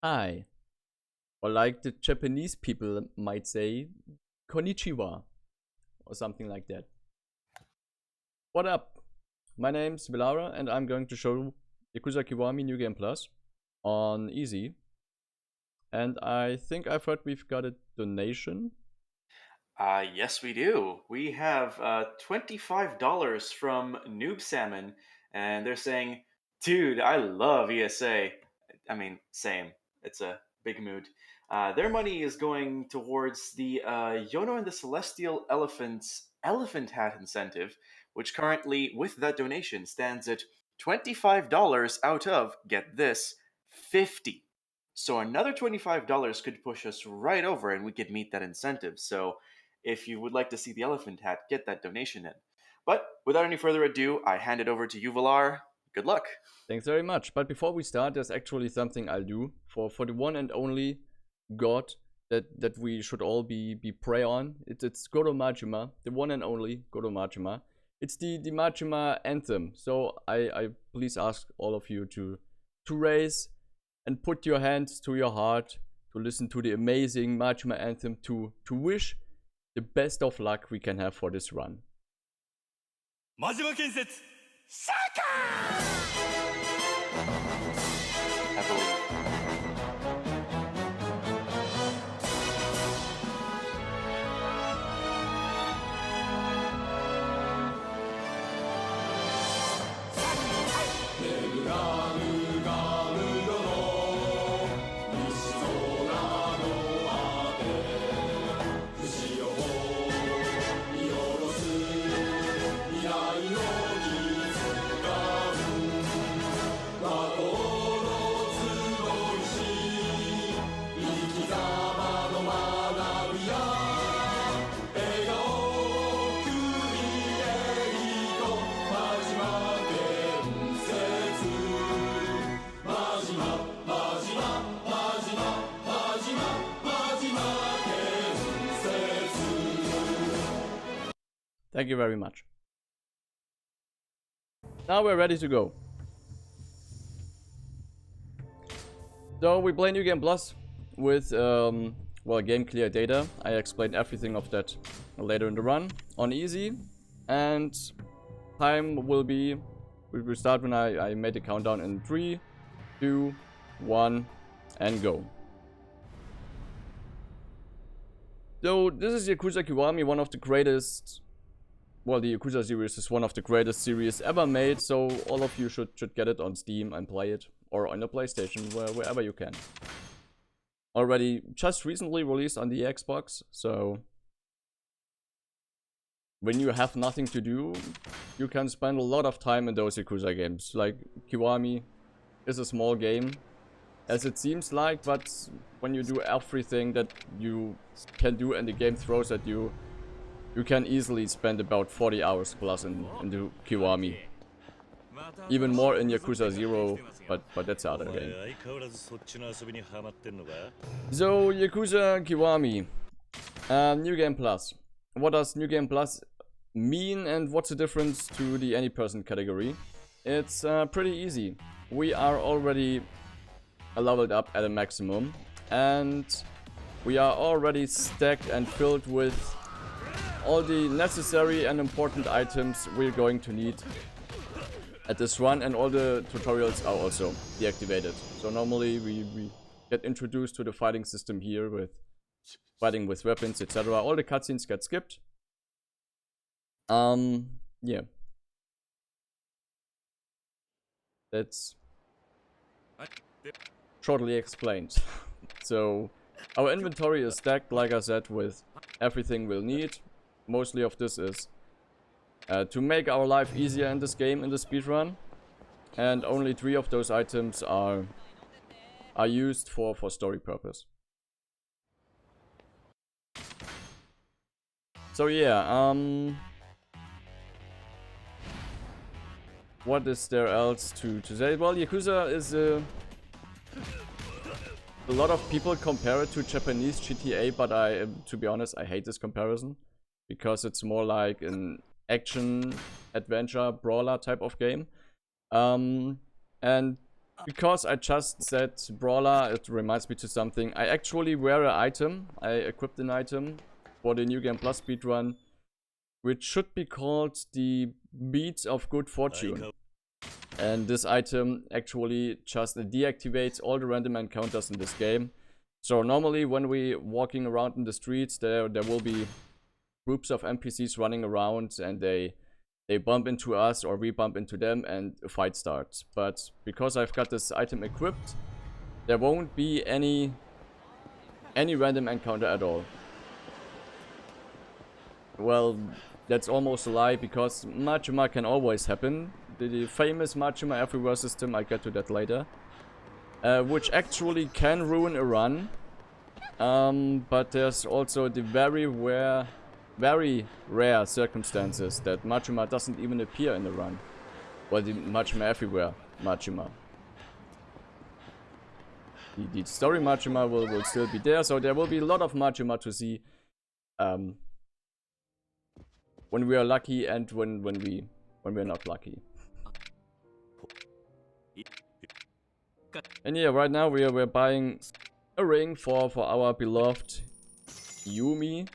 Hi. Or like the Japanese people might say, konnichiwa. Or something like that. What up? My name's Vilara and I'm going to show Yakuza Kiwami New Game Plus on easy. And I think I've heard we've got a donation. Yes, we do. We have $25 from Noob Salmon, and they're saying, "Dude, I love ESA." I mean, same. It's a big mood. Their money is going towards the Yono and the Celestial Elephant's Elephant Hat incentive, which currently, with that donation, stands at $25 out of, get this, 50. So another $25 could push us right over, and we could meet that incentive. So if you would like to see the elephant hat, get that donation in. But without any further ado, I hand it over to you, Valar. Good luck. Thanks very much. But before we start, there's actually something I'll do for the one and only god that we should all be pray on. It's Goro Majima, the one and only Goro Majima. It's the Majima anthem. So I please ask all of you to raise and put your hands to your heart to listen to the amazing Majima anthem, to wish the best of luck we can have for this run. Majima Kensetsu Shaka! I believe. 'Thank you very much. Now we're ready to go. So we play New Game Plus with, well, game clear data. I explained everything of that later in the run on easy. And time will be, we will start when I made the countdown in 3, 2, 1, and go. So this is Yakuza Kiwami, one of the greatest, well, the Yakuza series is one of the greatest series ever made, so all of you should get it on Steam and play it, or on the PlayStation, wherever you can. Already just recently released on the Xbox, so when you have nothing to do, you can spend a lot of time in those Yakuza games. Like, Kiwami is a small game, as it seems like, but when you do everything that you can do and the game throws at you, you can easily spend about 40 hours plus in the Kiwami. Even more in Yakuza 0, but that's the other game. So, Yakuza Kiwami. New Game Plus. What does New Game Plus mean and what's the difference to the any person category? It's pretty easy. We are already leveled up at a maximum and we are already stacked and filled with all the necessary and important items we're going to need at this run, and all the tutorials are also deactivated. So normally we get introduced to the fighting system here with fighting with weapons, etc. All the cutscenes get skipped. Yeah. That's shortly explained. So our inventory is stacked, like I said, with everything we'll need. Mostly of this is to make our life easier in this game, in the speedrun. And only 3 of those items are used for story purpose. So yeah, what is there else to say? Well, Yakuza is a lot of people compare it to Japanese GTA, but to be honest, I hate this comparison. Because it's more like an action, adventure, brawler type of game. And because I just said brawler, it reminds me to something. I actually wear an item. I equipped an item for the New Game Plus speedrun, which should be called the Beads of Good Fortune. And this item actually just deactivates all the random encounters in this game. So normally when we walking around in the streets, there will be groups of NPCs running around, and they bump into us or we bump into them and a fight starts. But because I've got this item equipped, there won't be any random encounter at all. Well, that's almost a lie, because Majima can always happen. The famous Majima everywhere system, I get to that later. Which actually can ruin a run. But there's also the very rare circumstances that Majima doesn't even appear in the run. Well, the Majima everywhere Majima. The story Majima will still be there, so there will be a lot of Majima to see when we are lucky and when we're not lucky. And yeah, right now we're buying a ring for our beloved Yumi,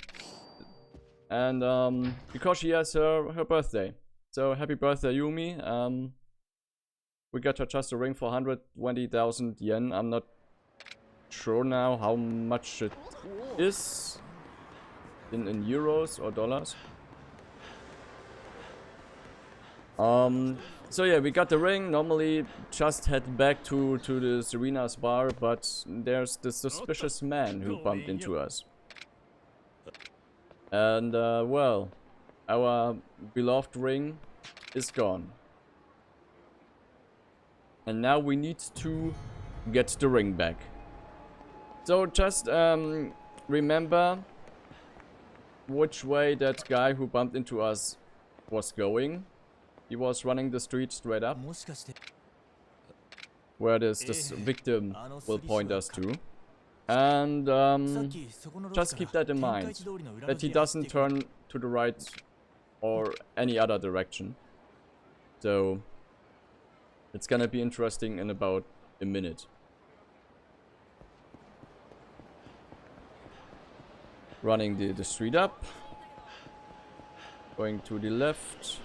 and because she has her birthday. So happy birthday, Yumi. We got her just a ring for 120,000 yen. I'm not sure now how much it is in euros or dollars. So yeah, we got the ring. Normally just head back to the Serena's bar, but there's this suspicious man who bumped into us. And well, our beloved ring is gone. And now we need to get the ring back. So just remember which way that guy who bumped into us was going. He was running the street straight up, where this victim will point us to. And just keep that in mind, that he doesn't turn to the right or any other direction. So it's gonna be interesting in about a minute. Running the street up, going to the left.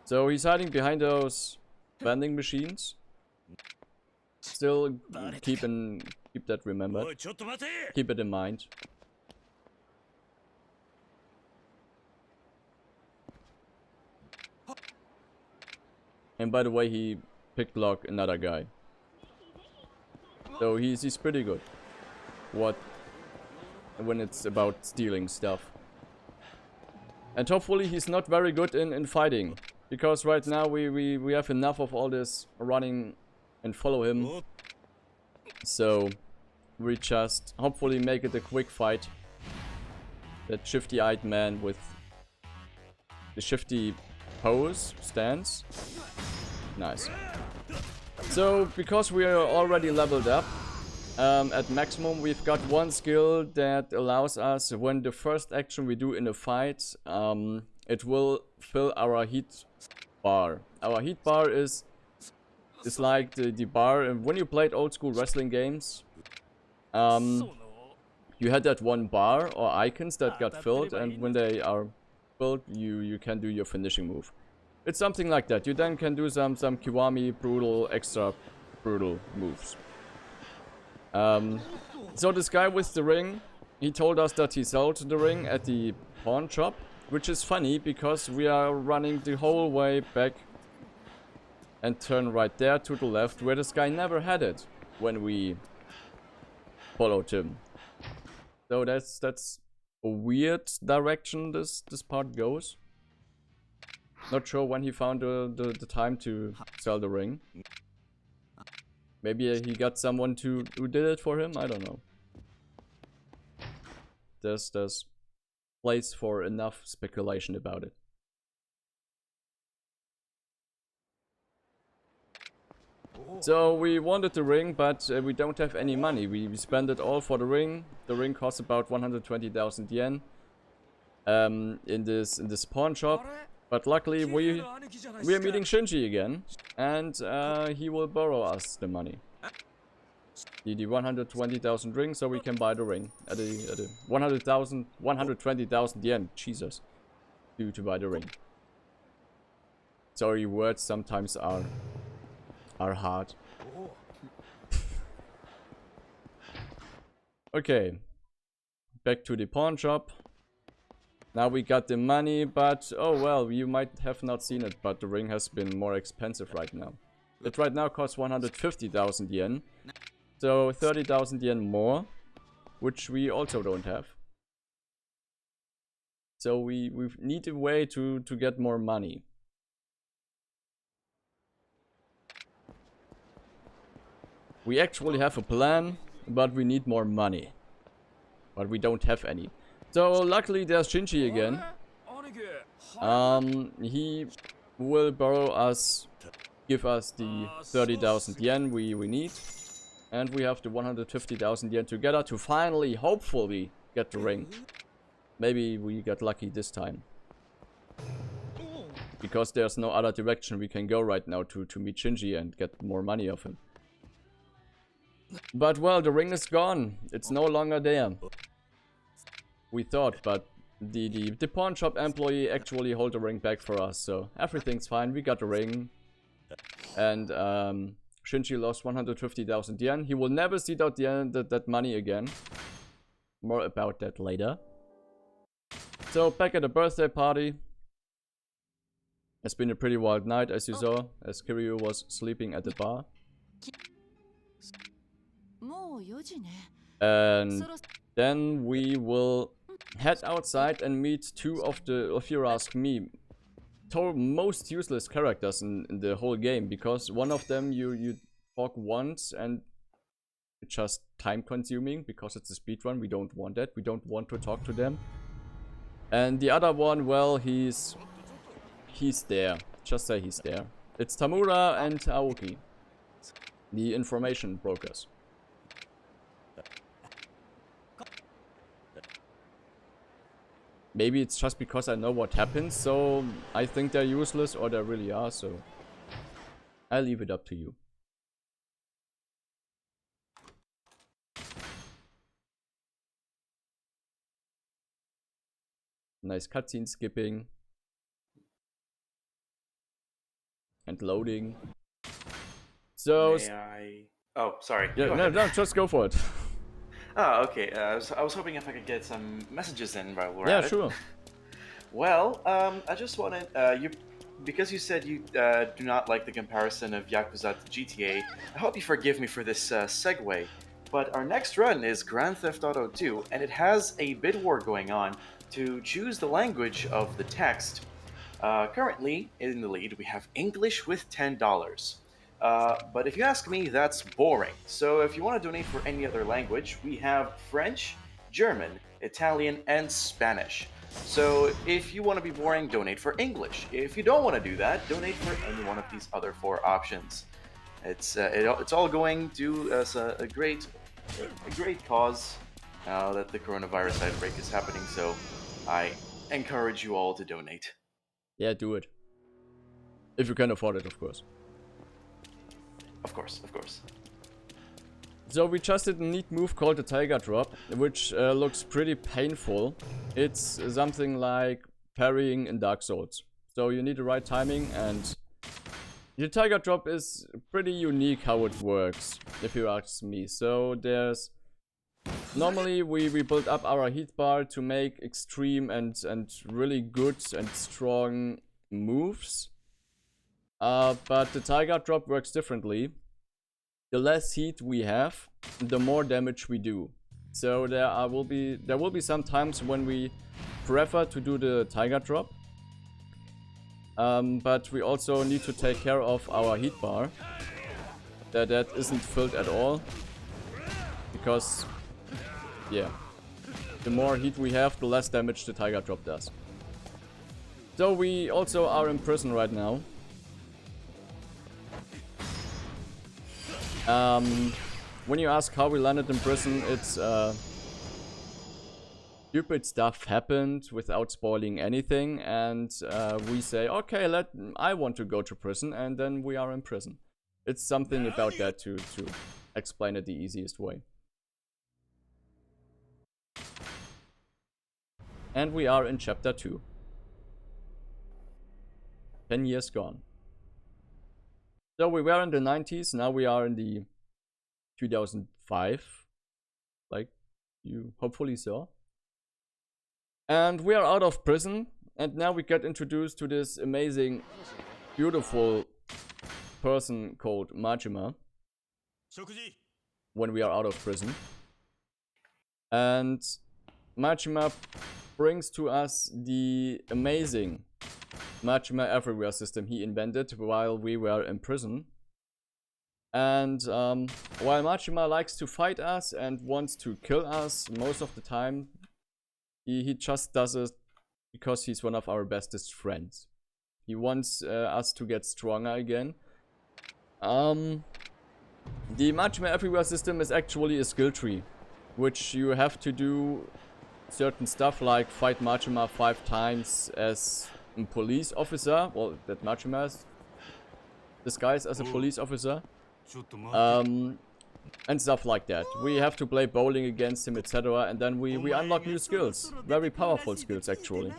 So he's hiding behind those vending machines. Still keep that remembered. Keep it in mind. And by the way, he picked lock another guy. So he's pretty good. When it's about stealing stuff. And hopefully he's not very good in fighting. Because right now we have enough of all this running and follow him. So we just hopefully make it a quick fight. That shifty-eyed man with the shifty pose stance. Nice. So because we are already leveled up at maximum, we've got one skill that allows us, when the first action we do in a fight, it will fill our heat bar. Our heat bar is like the bar. And when you played old school wrestling games, you had that one bar or icons that got filled, and when they are filled, you can do your finishing move. It's something like that. You then can do some Kiwami brutal, extra brutal moves. So this guy with the ring, he told us that he sold the ring at the pawn shop. Which is funny, because we are running the whole way back and turn right there to the left, where this guy never had it when we followed him. So that's a weird direction this part goes. Not sure when he found the time to sell the ring. Maybe he got someone who did it for him, I don't know. There's place for enough speculation about it. So we wanted the ring, but we don't have any money. We spent it all for the ring. The ring costs about 120,000 yen in this pawn shop. But luckily we are meeting Shinji again, and he will borrow us the money. The 120,000 rings, so we can buy the ring at a 120,000 yen. Jesus, to buy the ring. Sorry, words sometimes are hard. Okay, back to the pawn shop. Now we got the money, but oh well, you might have not seen it, but the ring has been more expensive right now. It right now costs 150,000 yen, so 30,000 yen more, which we also don't have. So we need a way to get more money. We actually have a plan, but we need more money. But we don't have any. So luckily there's Shinji again. He will borrow us, give us the 30,000 yen we need. And we have the 150,000 yen together to finally, hopefully, get the ring. Maybe we get lucky this time. Because there's no other direction we can go right now to meet Shinji and get more money of him. But well, the ring is gone. It's no longer there. We thought, but the pawn shop employee actually hold the ring back for us, so everything's fine. We got the ring. And Shinji lost 150,000 yen. He will never see that money again. More about that later. So back at the birthday party. It's been a pretty wild night, as you saw, as Kiryu was sleeping at the bar. And then we will head outside and meet two of the, if you ask me, most useless characters in the whole game. Because one of them you talk once and it's just time consuming because it's a speedrun. We don't want that. We don't want to talk to them. And the other one, well, he's there. Just say he's there. It's Tamura and Aoki, the information brokers. Maybe it's just because I know what happens, so I think they're useless, or they really are, so I'll leave it up to you. Nice cutscene skipping. And loading. So... Oh, sorry. Yeah, no, just go for it. Oh, okay. I was hoping if I could get some messages in while we're at it. Yeah, sure. Well, I just wanted because you said you do not like the comparison of Yakuza to GTA. I hope you forgive me for this segue. But our next run is Grand Theft Auto 2, and it has a bid war going on to choose the language of the text. Currently, in the lead, we have English with $10. But if you ask me, that's boring. So if you want to donate for any other language, we have French, German, Italian, and Spanish. So if you want to be boring, donate for English. If you don't want to do that, donate for any one of these other 4 options. It's all going to a great cause now that the coronavirus outbreak is happening. So I encourage you all to donate. Yeah, do it. If you can afford it, of course. Of course, of course. So we just did a neat move called the Tiger Drop, which looks pretty painful. It's something like parrying in Dark Souls. So you need the right timing, and the Tiger Drop is pretty unique how it works, if you ask me. So there's... Normally we build up our heat bar to make extreme and really good and strong moves. But the Tiger Drop works differently. The less heat we have, the more damage we do. So there will be some times when we prefer to do the Tiger Drop. But we also need to take care of our heat bar. That isn't filled at all. Because, yeah, the more heat we have, the less damage the Tiger Drop does. So we also are in prison right now. When you ask how we landed in prison, it's stupid stuff happened without spoiling anything, and we say, okay, I want to go to prison, and then we are in prison. It's something about that to explain it the easiest way. And we are in chapter 2. 10 years gone. So we were in the 90s, now we are in the 2005, like you hopefully saw. And we are out of prison, and now we get introduced to this amazing, beautiful person called Majima when we are out of prison. And Majima brings to us the amazing Majima Everywhere system he invented while we were in prison. And while Majima likes to fight us and wants to kill us most of the time, he just does it because he's one of our bestest friends. He wants us to get stronger again. The Majima Everywhere system is actually a skill tree, which you have to do certain stuff like fight Majima 5 times as a police officer, well, that Majima is disguised as a police officer, and stuff like that. We have to play bowling against him, etc., and then we unlock new skills, very powerful skills actually.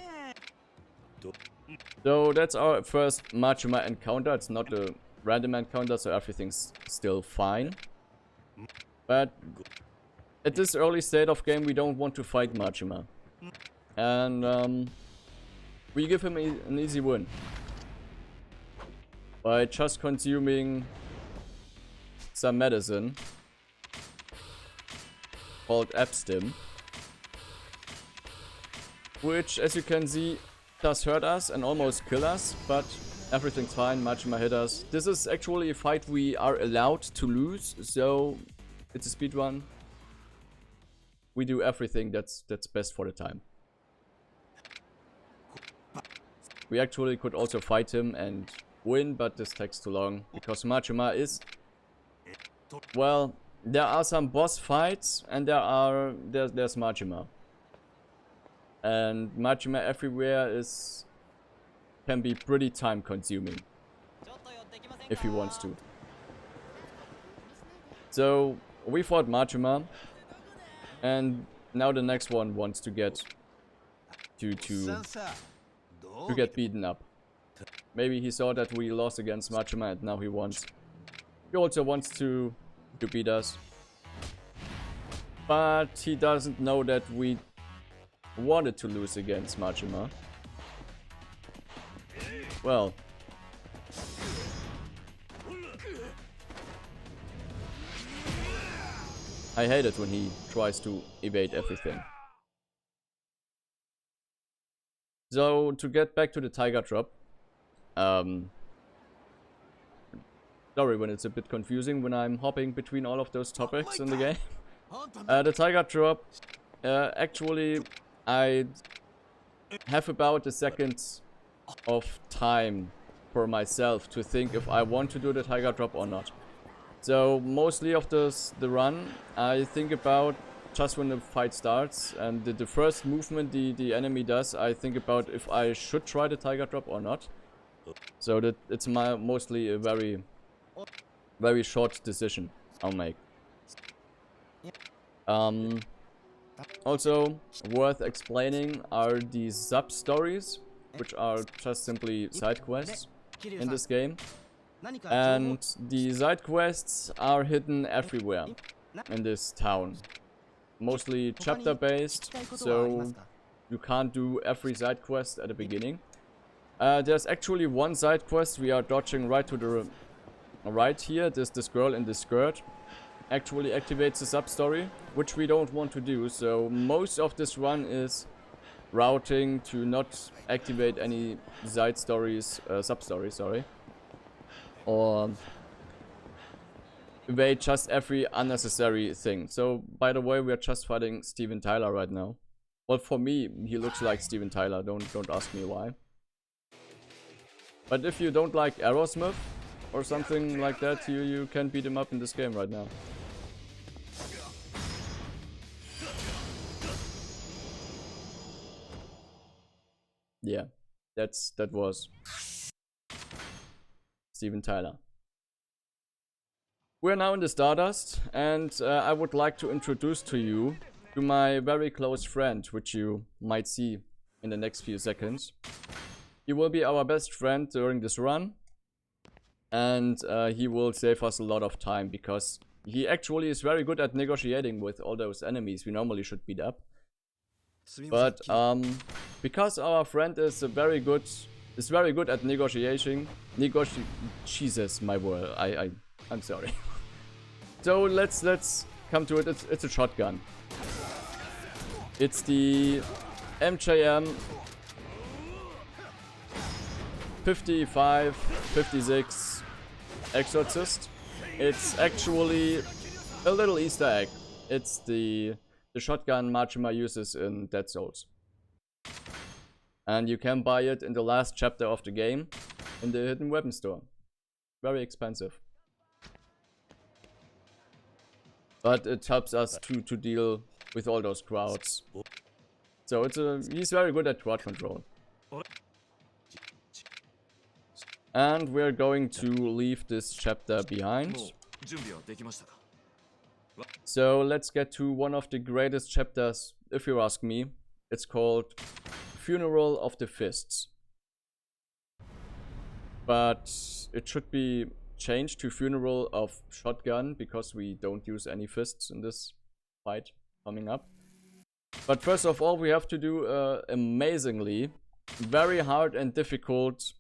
So that's our first Majima encounter. It's not a random encounter, so everything's still fine. But at this early state of game, we don't want to fight Majima. And we give him an easy win by just consuming some medicine called Abstim, which, as you can see, does hurt us and almost kill us, but everything's fine. Majima hit us. This is actually a fight we are allowed to lose, so it's a speedrun. We do everything that's best for the time. We actually could also fight him and win, but this takes too long because Majima is, well, there are some boss fights and there's Majima. And Majima Everywhere can be pretty time consuming if he wants to. So we fought Majima, and now the next one wants to get to get beaten up. Maybe he saw that we lost against Majima and now he also wants to beat us. But he doesn't know that we wanted to lose against Majima. Well, I hate it when he tries to evade everything. So, to get back to the Tiger Drop, sorry when it's a bit confusing when I'm hopping between all of those topics in the game. The Tiger Drop, actually, I have about a second of time for myself to think if I want to do the Tiger Drop or not. So mostly of the run, I think about just when the fight starts, and the first movement the enemy does, I think about if I should try the Tiger Drop or not. So that it's mostly a very, very short decision I'll make. Also worth explaining are the sub-stories, which are just simply side quests in this game. And the side quests are hidden everywhere in this town. Mostly chapter based, so you can't do every side quest at the beginning. There's actually one side quest we are dodging right to the right here. This girl in the skirt actually activates the sub-story, which we don't want to do. So most of this run is routing to not activate any side stories, sub-stories, sorry. Or evade just every unnecessary thing. So, by the way, we are just fighting Steven Tyler right now. Well, for me, he looks like Steven Tyler. Don't ask me why. But if you don't like Aerosmith or something like that, you can beat him up in this game right now. yeah, that was Steven Tyler. We're now in the Stardust, and I would like to introduce to you to my very close friend, which you might see in the next few seconds. He will be our best friend during this run, and he will save us a lot of time because he actually is very good at negotiating with all those enemies we normally should beat up. But because our friend is very good at negotiating. Jesus, my word, I'm sorry. So let's come to it. It's a shotgun. It's the MJM 55-56 Exorcist. It's actually a little Easter egg. It's the shotgun Majima uses in Dead Souls. And you can buy it in the last chapter of the game in the hidden weapon store. Very expensive. But it helps us to deal with all those crowds. So he's very good at crowd control. And we're going to leave this chapter behind. So let's get to one of the greatest chapters, if you ask me. It's called Funeral of the Fists. But it should be changed to Funeral of Shotgun, because we don't use any fists in this fight coming up. But first of all, we have to do amazingly very hard and difficult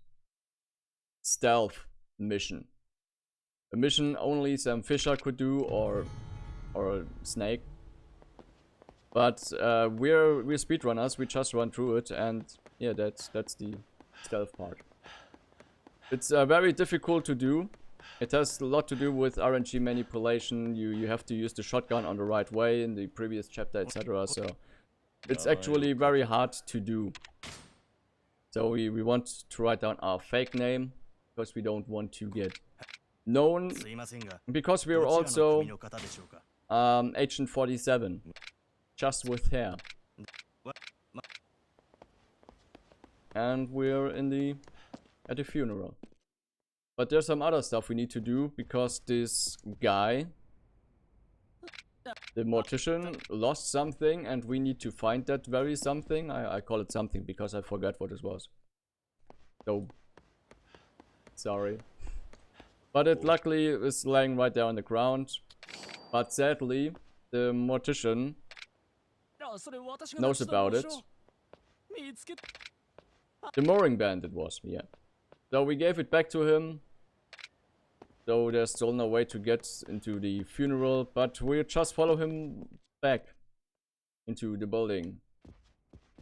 stealth mission. A mission only Sam Fisher could do, or Snake. But we're speedrunners, we just run through it, and yeah, that's the stealth part. It's very difficult to do. It has a lot to do with RNG manipulation. You have to use the shotgun on the right way in the previous chapter, etc. So it's actually very hard to do. So we want to write down our fake name, because we don't want to get known. Because we're also Agent 47, just with hair. And we're at the funeral. But there's some other stuff we need to do, because this guy, the mortician, lost something, and we need to find that very something. I call it something because I forgot what it was. So, sorry. But it luckily is laying right there on the ground. But sadly, the mortician knows about it. The mooring band it was, yeah. So we gave it back to him. So there's still no way to get into the funeral, but we'll just follow him back into the building.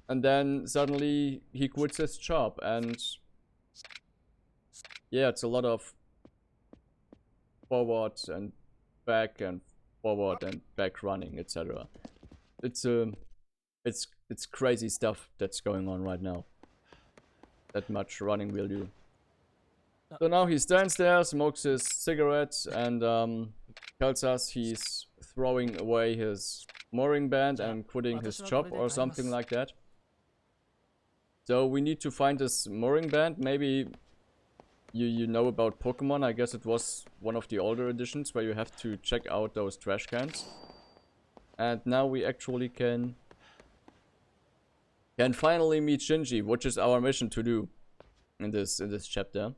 And then suddenly he quits his job, and yeah, it's a lot of forward and back and forward and back running, etc. It's crazy stuff that's going on right now. That much running will do. So now he stands there, smokes his cigarette, and tells us he's throwing away his mooring band and quitting his job or something like that. So we need to find this mooring band. Maybe you know about Pokemon. I guess it was one of the older editions where you have to check out those trash cans. And now we actually can finally meet Shinji, which is our mission to do in this chapter.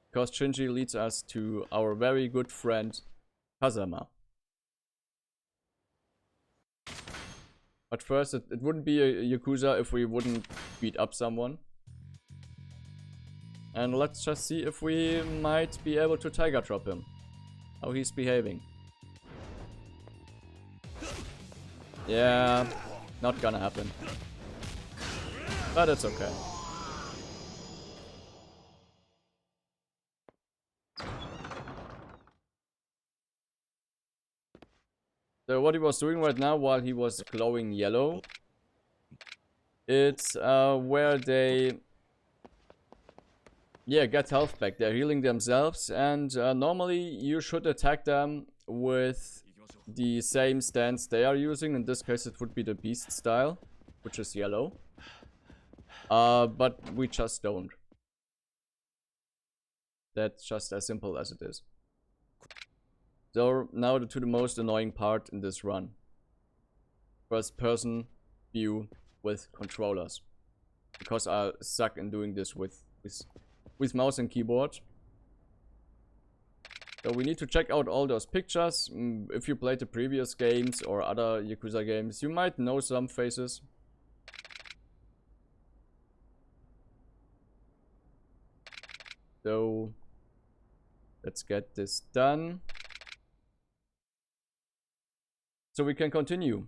Because Shinji leads us to our very good friend Kazama. But first, it wouldn't be a Yakuza if we wouldn't beat up someone. And let's just see if we might be able to Tiger Drop him. How he's behaving. Yeah, not gonna happen. But it's okay. So what he was doing right now while he was glowing yellow, it's where they get health back. They're healing themselves, and normally you should attack them with the same stance they are using. In this case it would be the beast style, which is yellow. But we just don't. That's just as simple as it is. So now to the most annoying part in this run. First person view with controllers. Because I suck in doing this with mouse and keyboard. So we need to check out all those pictures. If you played the previous games or other Yakuza games, you might know some faces. So let's get this done. So we can continue.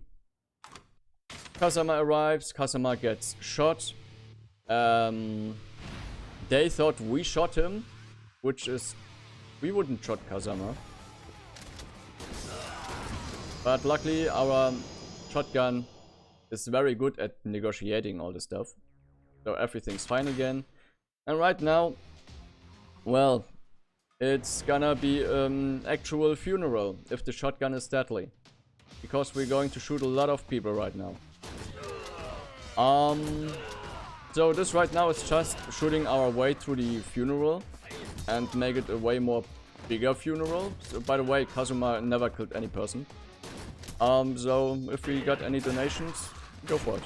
Kazama arrives, Kazama gets shot. They thought we shot him, which is... We wouldn't shot Kazama. But luckily our shotgun is very good at negotiating all the stuff. So everything's fine again. And right now, well, it's gonna be an actual funeral if the shotgun is deadly. Because we're going to shoot a lot of people right now. So this right now is just shooting our way through the funeral and make it a way more bigger funeral. So, by the way, Kazuma never killed any person. So if we got any donations, go for it.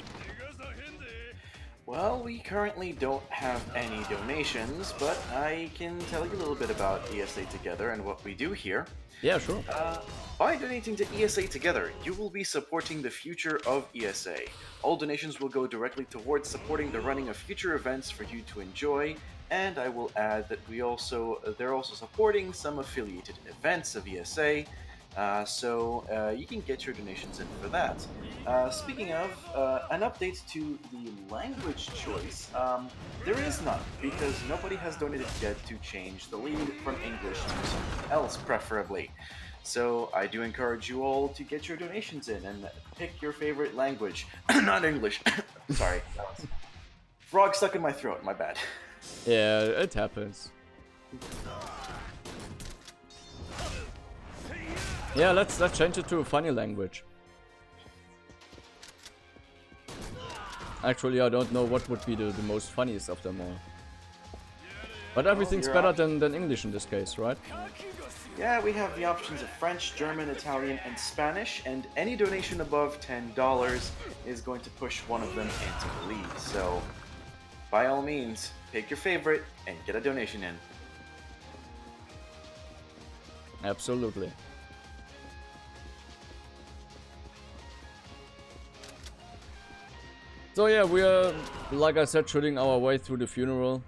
Well, we currently don't have any donations, but I can tell you a little bit about ESA Together and what we do here. Yeah, sure. By donating to ESA Together, you will be supporting the future of ESA. All donations will go directly towards supporting the running of future events for you to enjoy, and I will add that they're also supporting some affiliated events of ESA, so you can get your donations in for that. Speaking of, an update to the language choice, there is none, because nobody has donated yet to change the lead from English to something else, preferably. So I do encourage you all to get your donations in and pick your favorite language. Not English. Sorry. Frog stuck in my throat, my bad. Yeah, it happens. Yeah, let's change it to a funny language. Actually, I don't know what would be the most funniest of them all. But everything's better than English in this case, right? Yeah, we have the options of French, German, Italian, and Spanish, and any donation above $10 is going to push one of them into the lead. So, by all means, pick your favorite and get a donation in. Absolutely. So yeah, we are, like I said, shooting our way through the funeral.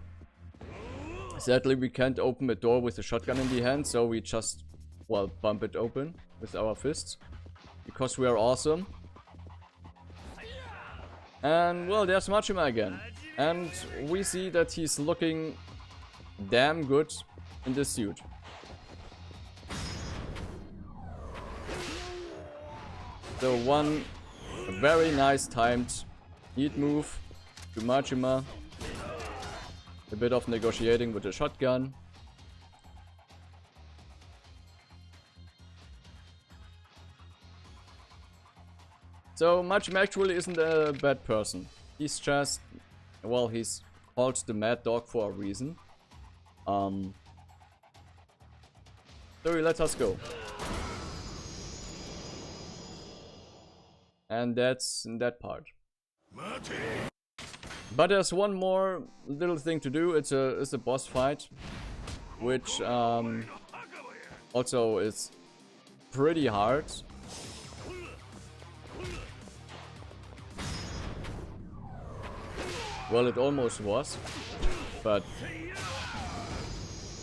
Sadly, we can't open the door with a shotgun in the hand, so we just, well, bump it open with our fists. Because we are awesome. And, well, there's Machima again. And we see that he's looking damn good in this suit. So one very nice timed heat move to Machima. A bit of negotiating with the shotgun. So Machima actually isn't a bad person. He's just, well, he's called the Mad Dog for a reason. So he lets us go. And that's that part. But there's one more little thing to do. It's a boss fight, which also is pretty hard. Well, it almost was, but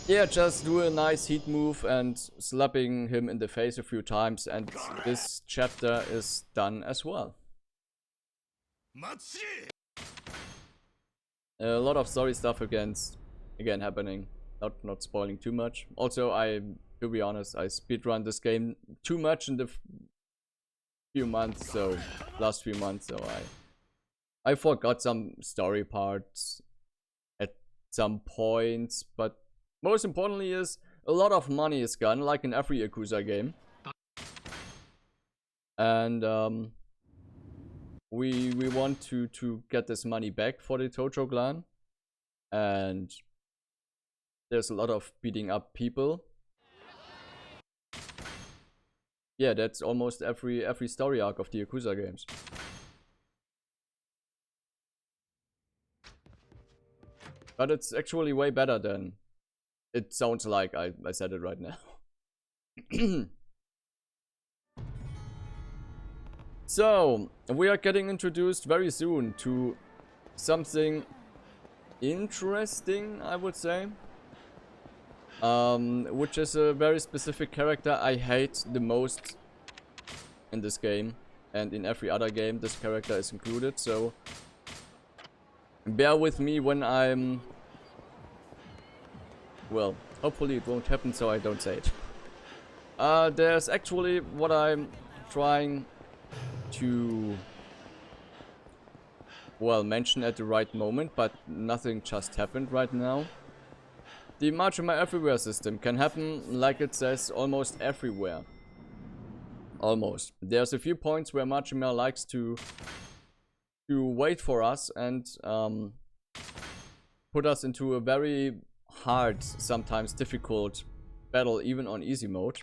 yeah, just do a nice heat move and slapping him in the face a few times, and this chapter is done as well. A lot of story stuff again happening. Not spoiling too much. Also, to be honest, I speedrun this game too much in the last few months, so I forgot some story parts at some points, but most importantly is a lot of money is gone, like in every Yakuza game. And We want to get this money back for the Tojo clan, and there's a lot of beating up people. Yeah, that's almost every story arc of the Yakuza games. But it's actually way better than it sounds like I said it right now. So, we are getting introduced very soon to something interesting, I would say. Which is a very specific character I hate the most in this game. And in every other game this character is included, so bear with me when I'm... Well, hopefully it won't happen so I don't say it. There's actually what I'm trying to... well, mention at the right moment, but nothing just happened right now. The Majima Everywhere system can happen, like it says, almost everywhere. Almost. There's a few points where Majima likes to wait for us and put us into a very hard, sometimes difficult battle, even on easy mode.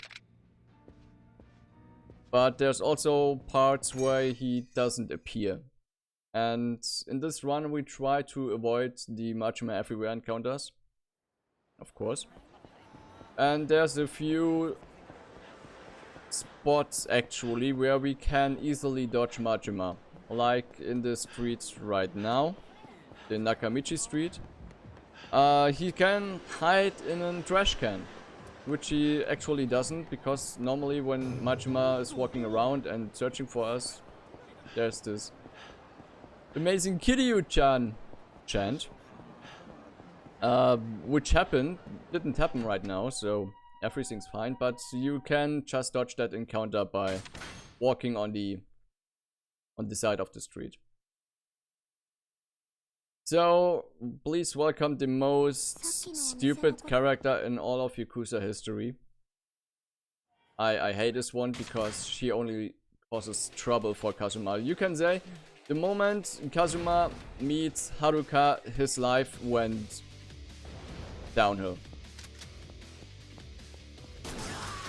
But there's also parts where he doesn't appear. And in this run we try to avoid the Majima Everywhere encounters. Of course. And there's a few spots actually where we can easily dodge Majima. Like in the streets right now. The Nakamichi street. He can hide in a trash can. Which he actually doesn't, because normally when Majima is walking around and searching for us, there's this amazing Kiryu-chan chant. Which didn't happen right now, so everything's fine, but you can just dodge that encounter by walking on the side of the street. So, please welcome the most stupid character in all of Yakuza history. I hate this one because she only causes trouble for Kazuma. You can say, the moment Kazuma meets Haruka, his life went downhill.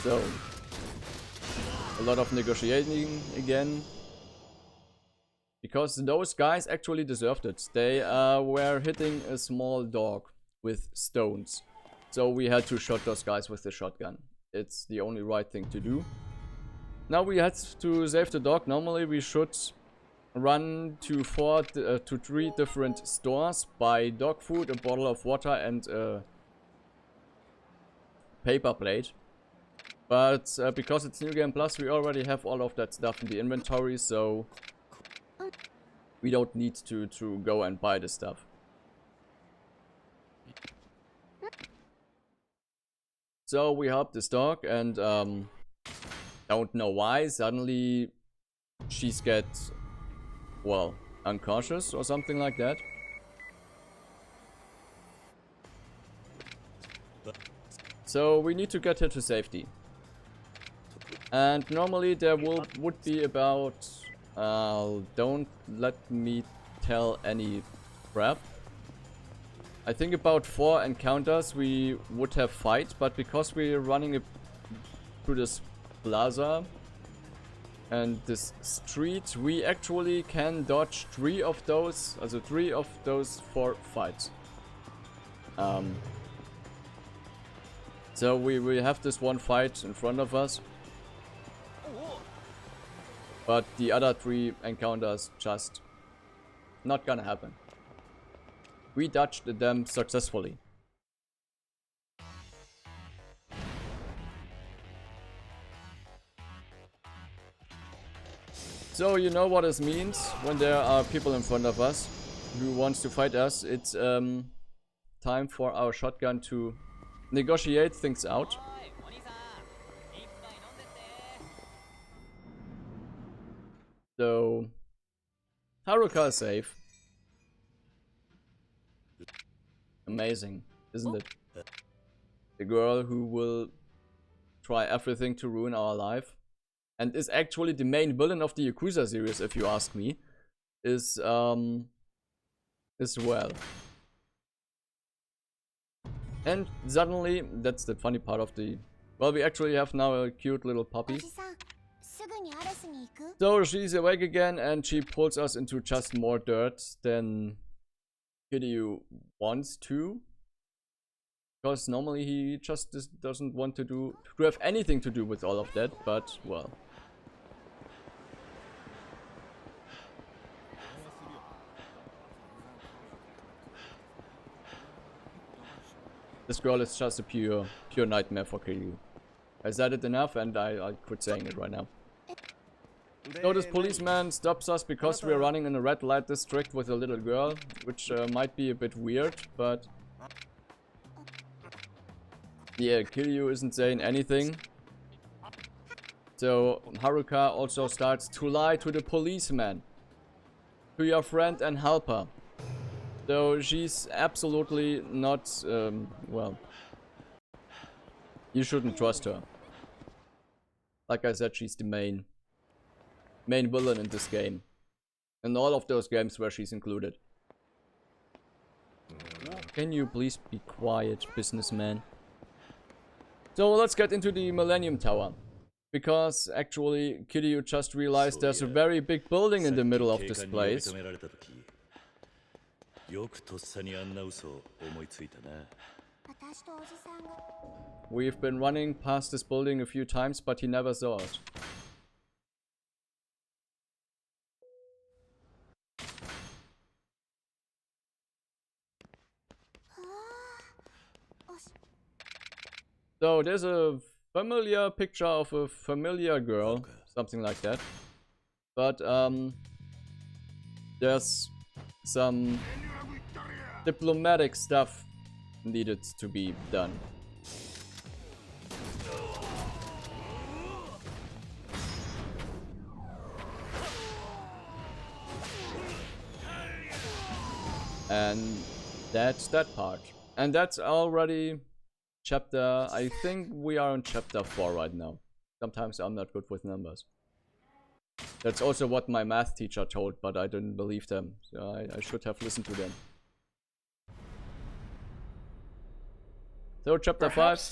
So, a lot of negotiating again. Because those guys actually deserved it. They were hitting a small dog with stones. So we had to shoot those guys with the shotgun. It's the only right thing to do. Now we had to save the dog. Normally we should run to 3 different stores, buy dog food, a bottle of water and a paper plate. But because it's New Game Plus, we already have all of that stuff in the inventory, so we don't need to go and buy the stuff. So we help this dog and don't know why, suddenly she's well, unconscious or something like that. So we need to get her to safety. And normally there would be about... don't let me tell any crap. I think about 4 encounters we would have fight, but because we're running through this plaza and this street, we actually can dodge 3 of those, also 3 of those 4 fights. So we have this one fight in front of us. But the other 3 encounters just not gonna happen. We dodged them successfully. So you know what this means when there are people in front of us who wants to fight us. It's time for our shotgun to negotiate things out. So, Haruka is safe. Amazing, isn't it? The girl who will try everything to ruin our life. And is actually the main villain of the Yakuza series, if you ask me. is well. And suddenly, that's the funny part of the... Well, we actually have now a cute little puppy. So she's awake again and she pulls us into just more dirt than Kiryu wants to. Because normally he just doesn't want to have anything to do with all of that, but well. This girl is just a pure nightmare for Kiryu. I said it enough and I quit saying it right now. So this policeman stops us because we're running in a red light district with a little girl, which might be a bit weird, but... Yeah, Kiryu isn't saying anything. So Haruka also starts to lie to the policeman. To your friend and helper. So she's absolutely not, well... You shouldn't trust her. Like I said, she's the main villain in this game. In all of those games where she's included. Can you please be quiet, businessman? So let's get into the Millennium Tower. Because actually Kiryu just realized there's a very big building in the middle of this place. We've been running past this building a few times, but he never saw it. So there's a familiar picture of a familiar girl, something like that. But there's some diplomatic stuff needed to be done. And that's that part. And that's already chapter... I think we are on chapter 4 right now. Sometimes I'm not good with numbers. That's also what my math teacher told, but I didn't believe them. So I should have listened to them. So chapter 5.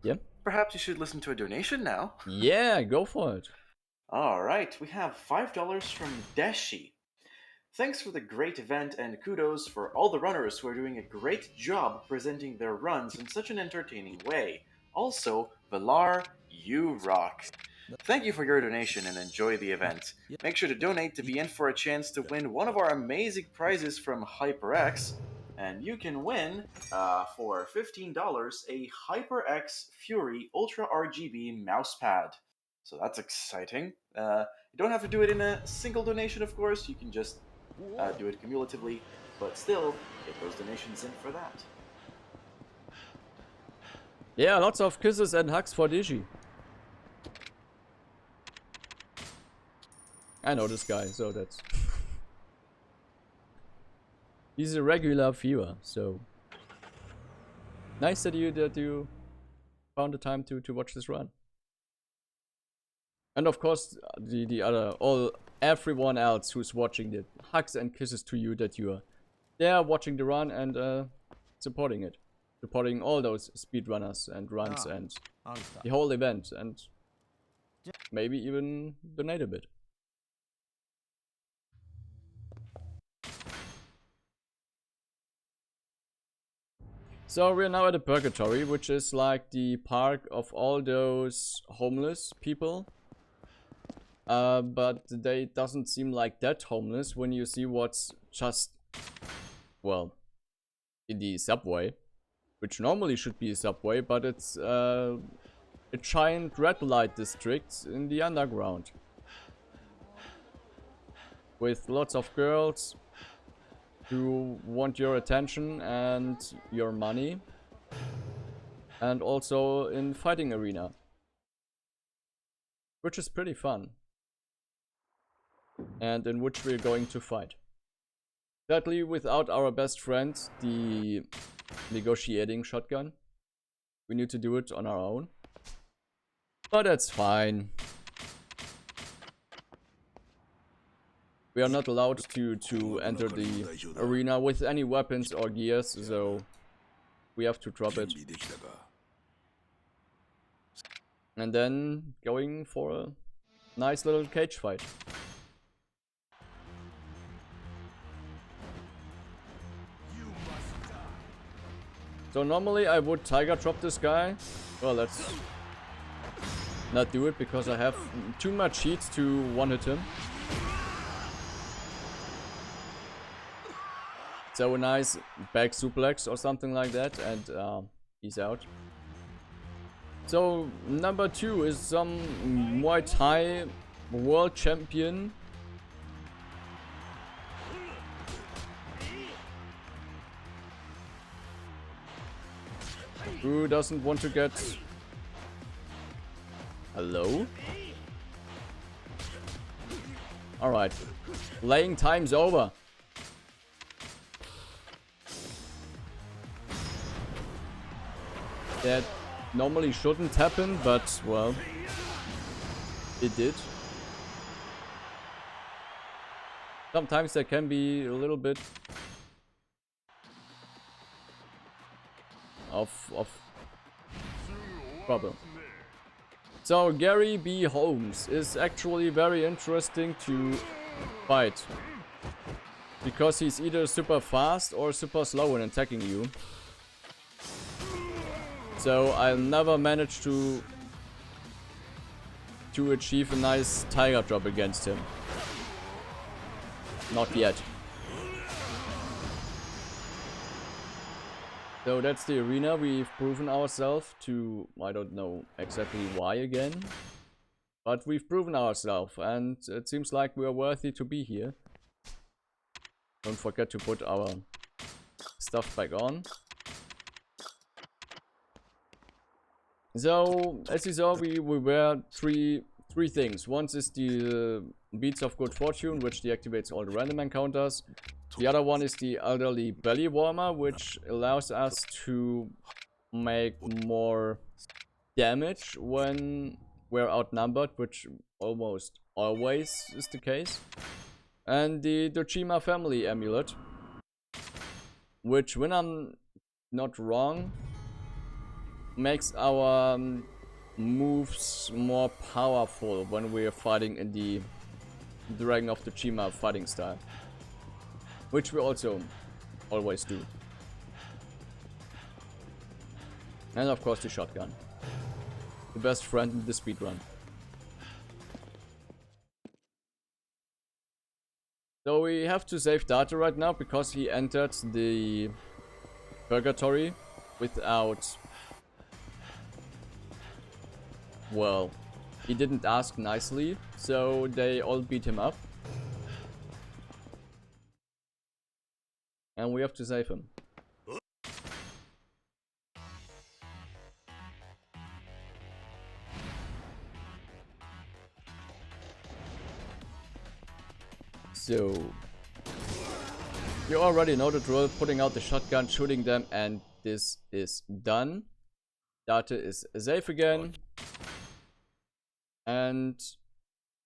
Yeah? Perhaps you should listen to a donation now. Yeah, go for it. Alright, we have $5 from Deshi. Thanks for the great event and kudos for all the runners who are doing a great job presenting their runs in such an entertaining way. Also, Valar, you rock. Thank you for your donation and enjoy the event. Make sure to donate to be in for a chance to win one of our amazing prizes from HyperX. And you can win, for $15, a HyperX Fury Ultra RGB mousepad. So that's exciting. You don't have to do it in a single donation, of course. You can just do it cumulatively, but still, get those donations in for that. Yeah, lots of kisses and hugs for Digi. I know this guy, so that's... He's a regular viewer, so... Nice that you found the time to watch this run. And of course, the other... everyone else who's watching it. Hugs and kisses to you that you are there watching the run and supporting it. Supporting all those speedrunners and runs and the whole event. And maybe even donate a bit. So we're now at a purgatory, which is like the park of all those homeless people. But they doesn't seem like that homeless when you see what's just, well, in the subway, which normally should be a subway, but it's a giant red light district in the underground. With lots of girls who want your attention and your money. And also in fighting arena. Which is pretty fun. And in which we're going to fight. Sadly, without our best friend, the negotiating shotgun. We need to do it on our own. But that's fine. We are not allowed to enter the arena with any weapons or gears, so we have to drop it. And then going for a nice little cage fight. So normally I would tiger drop this guy. Well, let's not do it because I have too much heat to one-hit him. So a nice back suplex or something like that, and he's out. So number 2 is some Muay Thai world champion. Who doesn't want to get... Hello? Alright. Playing time's over. That normally shouldn't happen, but, well, it did. Sometimes there can be a little bit of problem. So Gary B. Holmes is actually very interesting to fight, because he's either super fast or super slow in attacking you. So I'll never manage to achieve a nice tiger drop against him. Not yet. So that's the arena. We've proven ourselves to, I don't know exactly why again, but we've proven ourselves, and it seems like we are worthy to be here. Don't forget to put our stuff back on. So, as you saw, we wear three things. One is the Beads of Good Fortune, which deactivates all the random encounters. The other one is the Elderly Belly Warmer, which allows us to make more damage when we're outnumbered, which almost always is the case. And the Dojima Family Amulet, which, when I'm not wrong, makes our moves more powerful when we are fighting in the Dragon of Dojima fighting style, which we also always do. And of course the shotgun, the best friend in the speedrun. So we have to save data right now because he entered the purgatory without... Well, he didn't ask nicely, so they all beat him up. And we have to save him. So, you already know the drill, putting out the shotgun, shooting them, and this is done. Data is safe again. And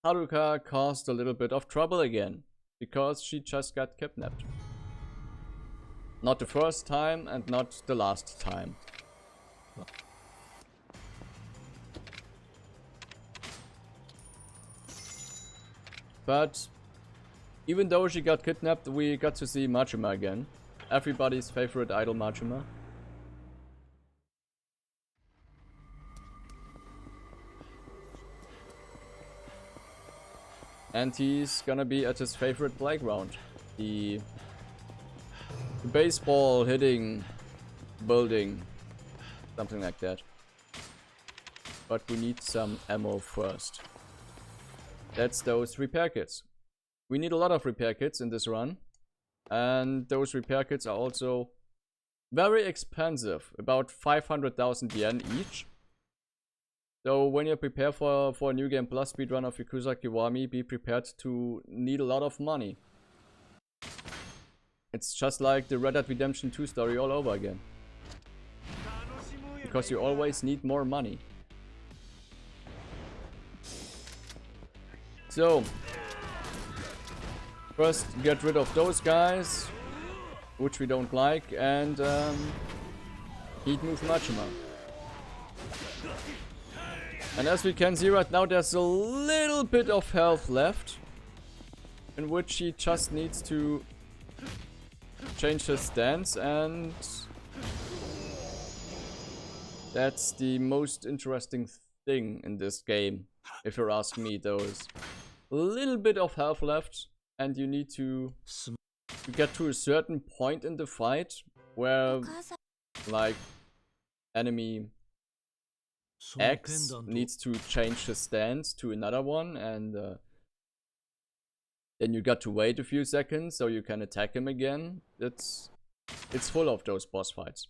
Haruka caused a little bit of trouble again, because she just got kidnapped. Not the first time and not the last time. But even though she got kidnapped, we got to see Majima again. Everybody's favorite idol Majima. And he's gonna be at his favorite playground. The baseball hitting building. Something like that. But we need some ammo first. That's those repair kits. We need a lot of repair kits in this run. And those repair kits are also very expensive. About 500,000 yen each. So when you prepare for a New Game Plus speedrun of Yakuza Kiwami, be prepared to need a lot of money. It's just like the Red Dead Redemption 2 story all over again. Because you always need more money. So, First, get rid of those guys, which we don't like, and heat move Majima. And as we can see right now, there's a little bit of health left, in which he just needs to change his stance, and that's the most interesting thing in this game, if you ask me. There's a little bit of health left, and you need to get to a certain point in the fight where, like, enemy X needs to change his stance to another one, and then you got to wait a few seconds so you can attack him again. It's full of those boss fights.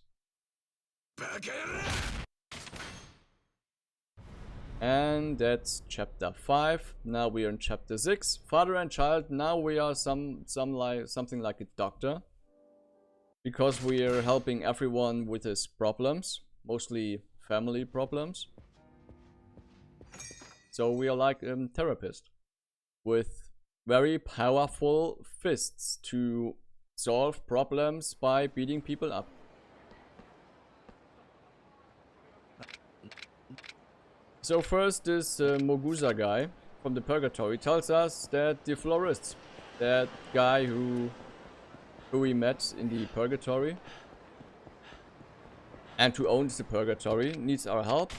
And that's chapter 5. Now we are in chapter 6. Father and child. Now we are something like a doctor, because we are helping everyone with his problems, mostly family problems. So we are like a therapist with very powerful fists to solve problems by beating people up. So first, this Mogusa guy from the Purgatory tells us that the florist, that guy who we met in the Purgatory and who owns the Purgatory, needs our help.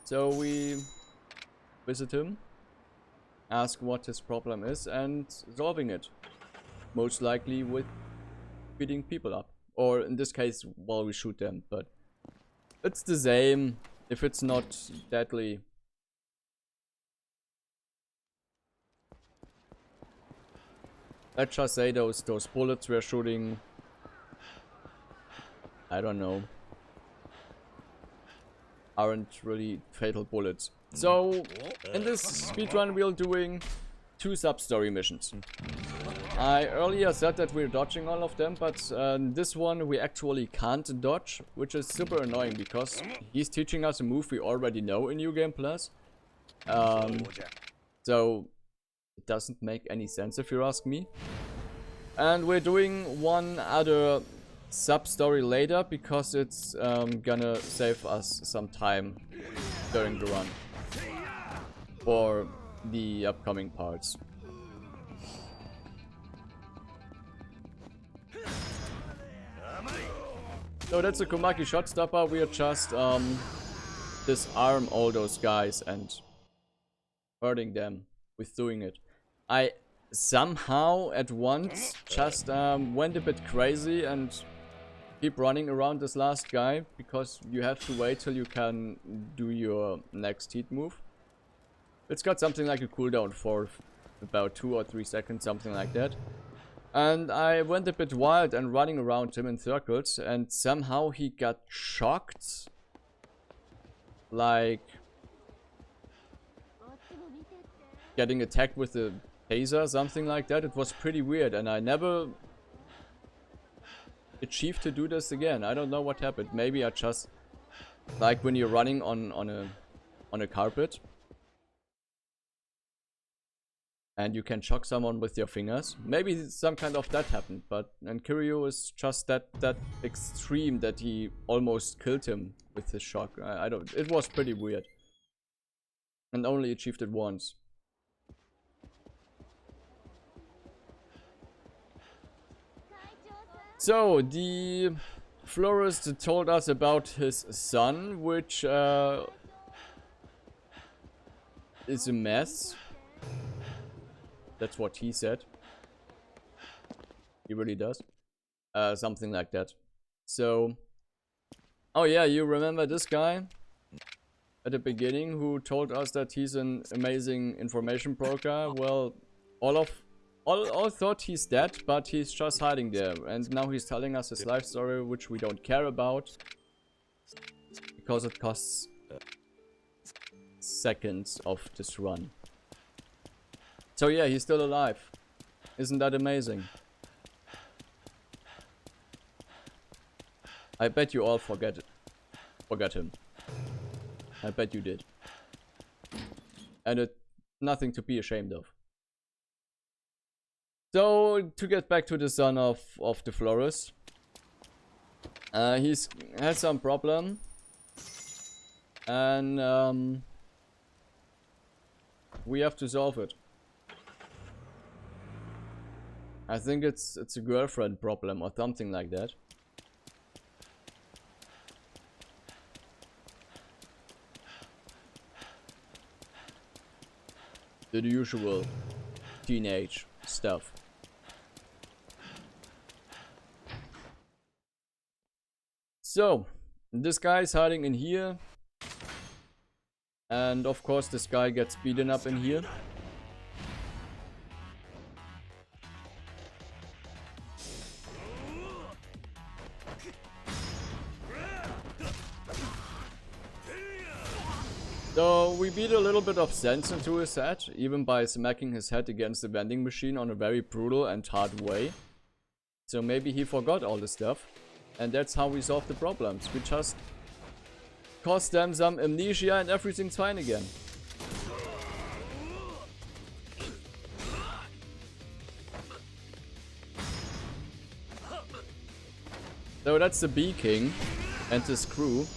So we visit him, ask what his problem is, and solving it. Most likely with beating people up. Or in this case, well, we shoot them, but it's the same if it's not deadly. Let's just say those bullets we're shooting, I don't know, aren't really fatal bullets. So in this speedrun we're doing 2 sub-story missions. I earlier said that we're dodging all of them, but this one we actually can't dodge, which is super annoying because he's teaching us a move we already know in New Game Plus. So it doesn't make any sense if you ask me. And we're doing one other sub-story later because it's gonna save us some time during the run for the upcoming parts. So that's a Komaki shot stopper. We are just disarm all those guys and hurting them with doing it. I somehow at once just went a bit crazy and keep running around this last guy because you have to wait till you can do your next heat move. It's got something like a cooldown for about 2 or 3 seconds, something like that. And I went a bit wild and running around him in circles, and somehow he got shocked. Like getting attacked with a taser, something like that. It was pretty weird, and I never achieved to do this again. I don't know what happened. Maybe I just, like when you're running on a carpet and you can shock someone with your fingers. Maybe some kind of that happened, but and Kiryu is just that extreme that he almost killed him with his shock. I don't. It was pretty weird, and only achieved it once. So the florist told us about his son, which is a mess. That's what he said. He really does. Something like that. So, oh yeah, you remember this guy at the beginning who told us that he's an amazing information broker? Well, all thought he's dead, but he's just hiding there. And now he's telling us his life story, which we don't care about. Because it costs seconds of this run. So yeah, he's still alive. Isn't that amazing? I bet you all forgot him. I bet you did. And it's nothing to be ashamed of. So, to get back to the son of the florist. He's has some problem. And we have to solve it. I think it's a girlfriend problem or something like that. The usual teenage stuff. So, this guy is hiding in here. And of course this guy gets beaten up in here. So we beat a little bit of sense into his head, even by smacking his head against the vending machine on a very brutal and hard way. So maybe he forgot all the stuff. And that's how we solve the problems. We just cost them some amnesia and everything's fine again. So that's the Bee King and his crew.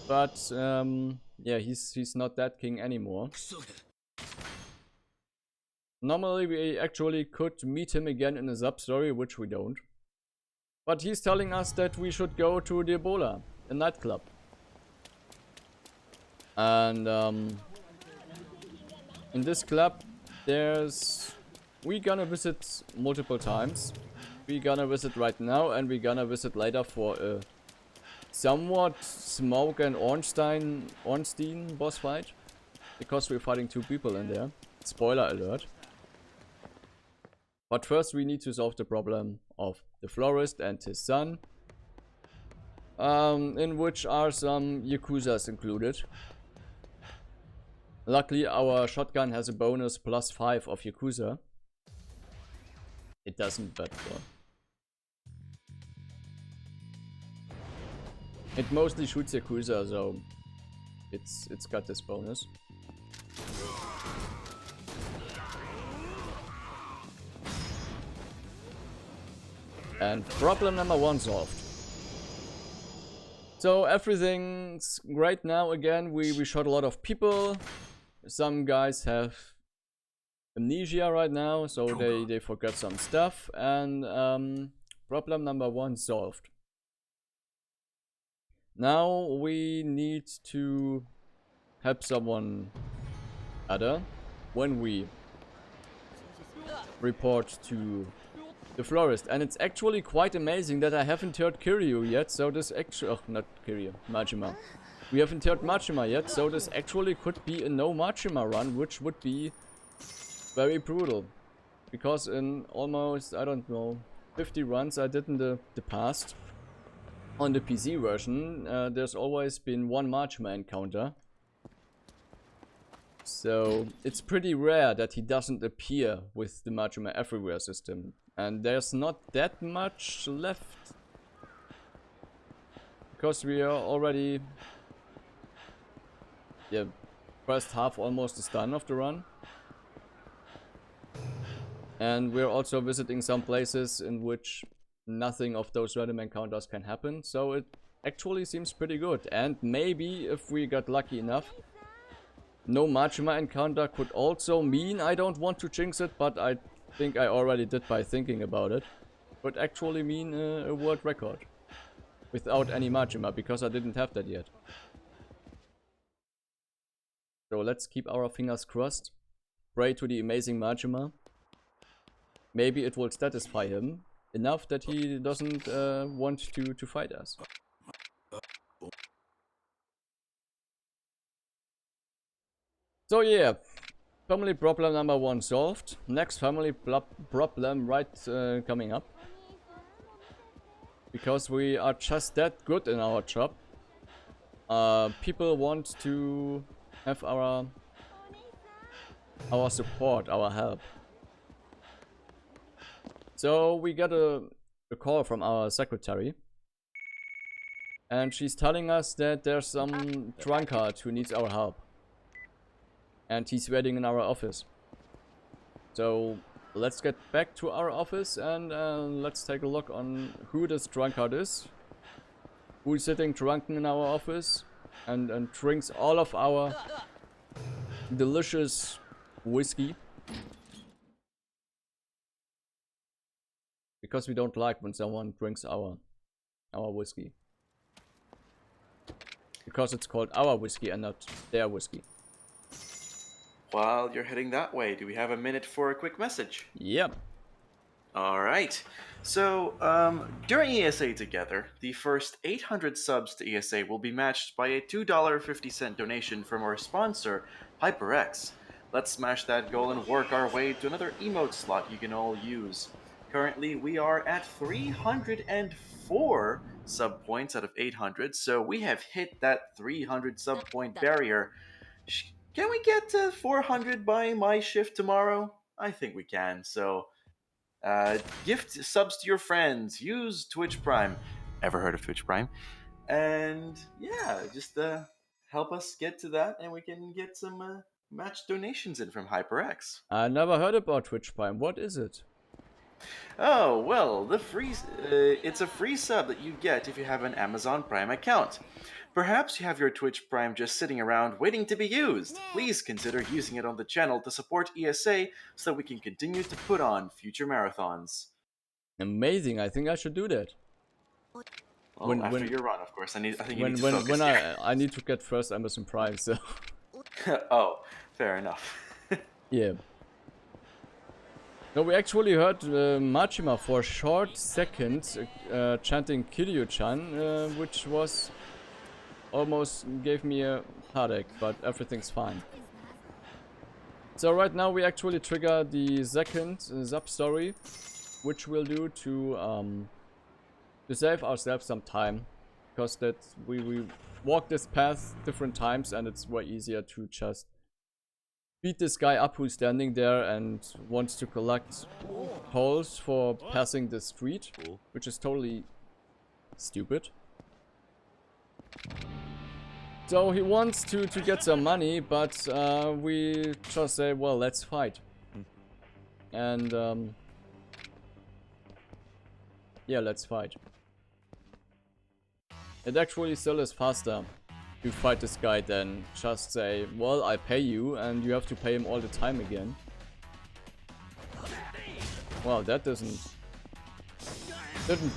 But yeah, he's not that king anymore. Normally we actually could meet him again in a sub-story, which we don't. But he's telling us that we should go to the Ebola, a nightclub. And in this club we're gonna visit multiple times. We're gonna visit right now and we're gonna visit later for a somewhat Smoke and Ornstein boss fight. Because we're fighting two people in there. Spoiler alert. But first we need to solve the problem of the florist and his son. In which are some Yakuzas included. Luckily our shotgun has a bonus +5 of Yakuza. It doesn't, but it mostly shoots Yakuza, so it's got this bonus. And problem number 1 solved. So everything's great now again. We shot a lot of people. Some guys have amnesia right now, so they forgot some stuff. And problem number 1 solved. Now we need to help someone other when we report to the florist. And it's actually quite amazing that I haven't heard Kiryu yet, so this actually... Oh, not Kiryu, Majima. We haven't heard Majima yet, so this actually could be a no Majima run, which would be very brutal. Because in almost, I don't know, 50 runs I did in the past, on the PC version, there's always been one Majima encounter. So it's pretty rare that he doesn't appear with the Majima Everywhere system. And there's not that much left. Because we are already... Yeah, first half almost is done of the run. And we're also visiting some places in which nothing of those random encounters can happen. So it actually seems pretty good. And maybe if we got lucky enough, no Majima encounter could also mean, I don't want to jinx it, but I think I already did by thinking about it, would actually mean a world record without any Majima, because I didn't have that yet. So let's keep our fingers crossed. Pray to the amazing Majima. Maybe it will satisfy him enough that he doesn't want to fight us. So yeah, family problem number 1 solved. Next family problem coming up. Because we are just that good in our job. People want to have our support, our help. So we got a call from our secretary. And she's telling us that there's some drunkard who needs our help. And he's waiting in our office. So let's get back to our office and let's take a look on who this drunkard is. Who's sitting drunken in our office and drinks all of our delicious whiskey. Because we don't like when someone drinks our whiskey. Because it's called our whiskey and not their whiskey. While you're heading that way, do we have a minute for a quick message? Yep. All right. So, during ESA Together, the first 800 subs to ESA will be matched by a $2.50 donation from our sponsor, HyperX. Let's smash that goal and work our way to another emote slot you can all use. Currently, we are at 304 sub points out of 800, so we have hit that 300 sub point barrier. Can we get to 400 by my shift tomorrow? I think we can, so gift subs to your friends, use Twitch Prime. Ever heard of Twitch Prime? And yeah, just help us get to that, and we can get some match donations in from HyperX. I never heard about Twitch Prime. What is it? Oh, well, it's a free sub that you get if you have an Amazon Prime account. Perhaps you have your Twitch Prime just sitting around waiting to be used. Please consider using it on the channel to support ESA so that we can continue to put on future marathons. Amazing. I think I should do that. Well, after your run, of course. I think you need to focus when here. I need to get first Amazon Prime, so Oh, fair enough. yeah. No, we actually heard Majima for a short second chanting Kiryu-chan, which was almost gave me a headache, but everything's fine. So right now we actually trigger the second sub-story, which we'll do to save ourselves some time, because that we walk this path different times and it's way easier to just beat this guy up who's standing there and wants to collect tolls for passing the street, which is totally stupid. So he wants to get some money, but we just say, well, let's fight. And yeah, let's fight. It actually still is faster to fight this guy than just say, well, I pay you and you have to pay him all the time again. Well, that didn't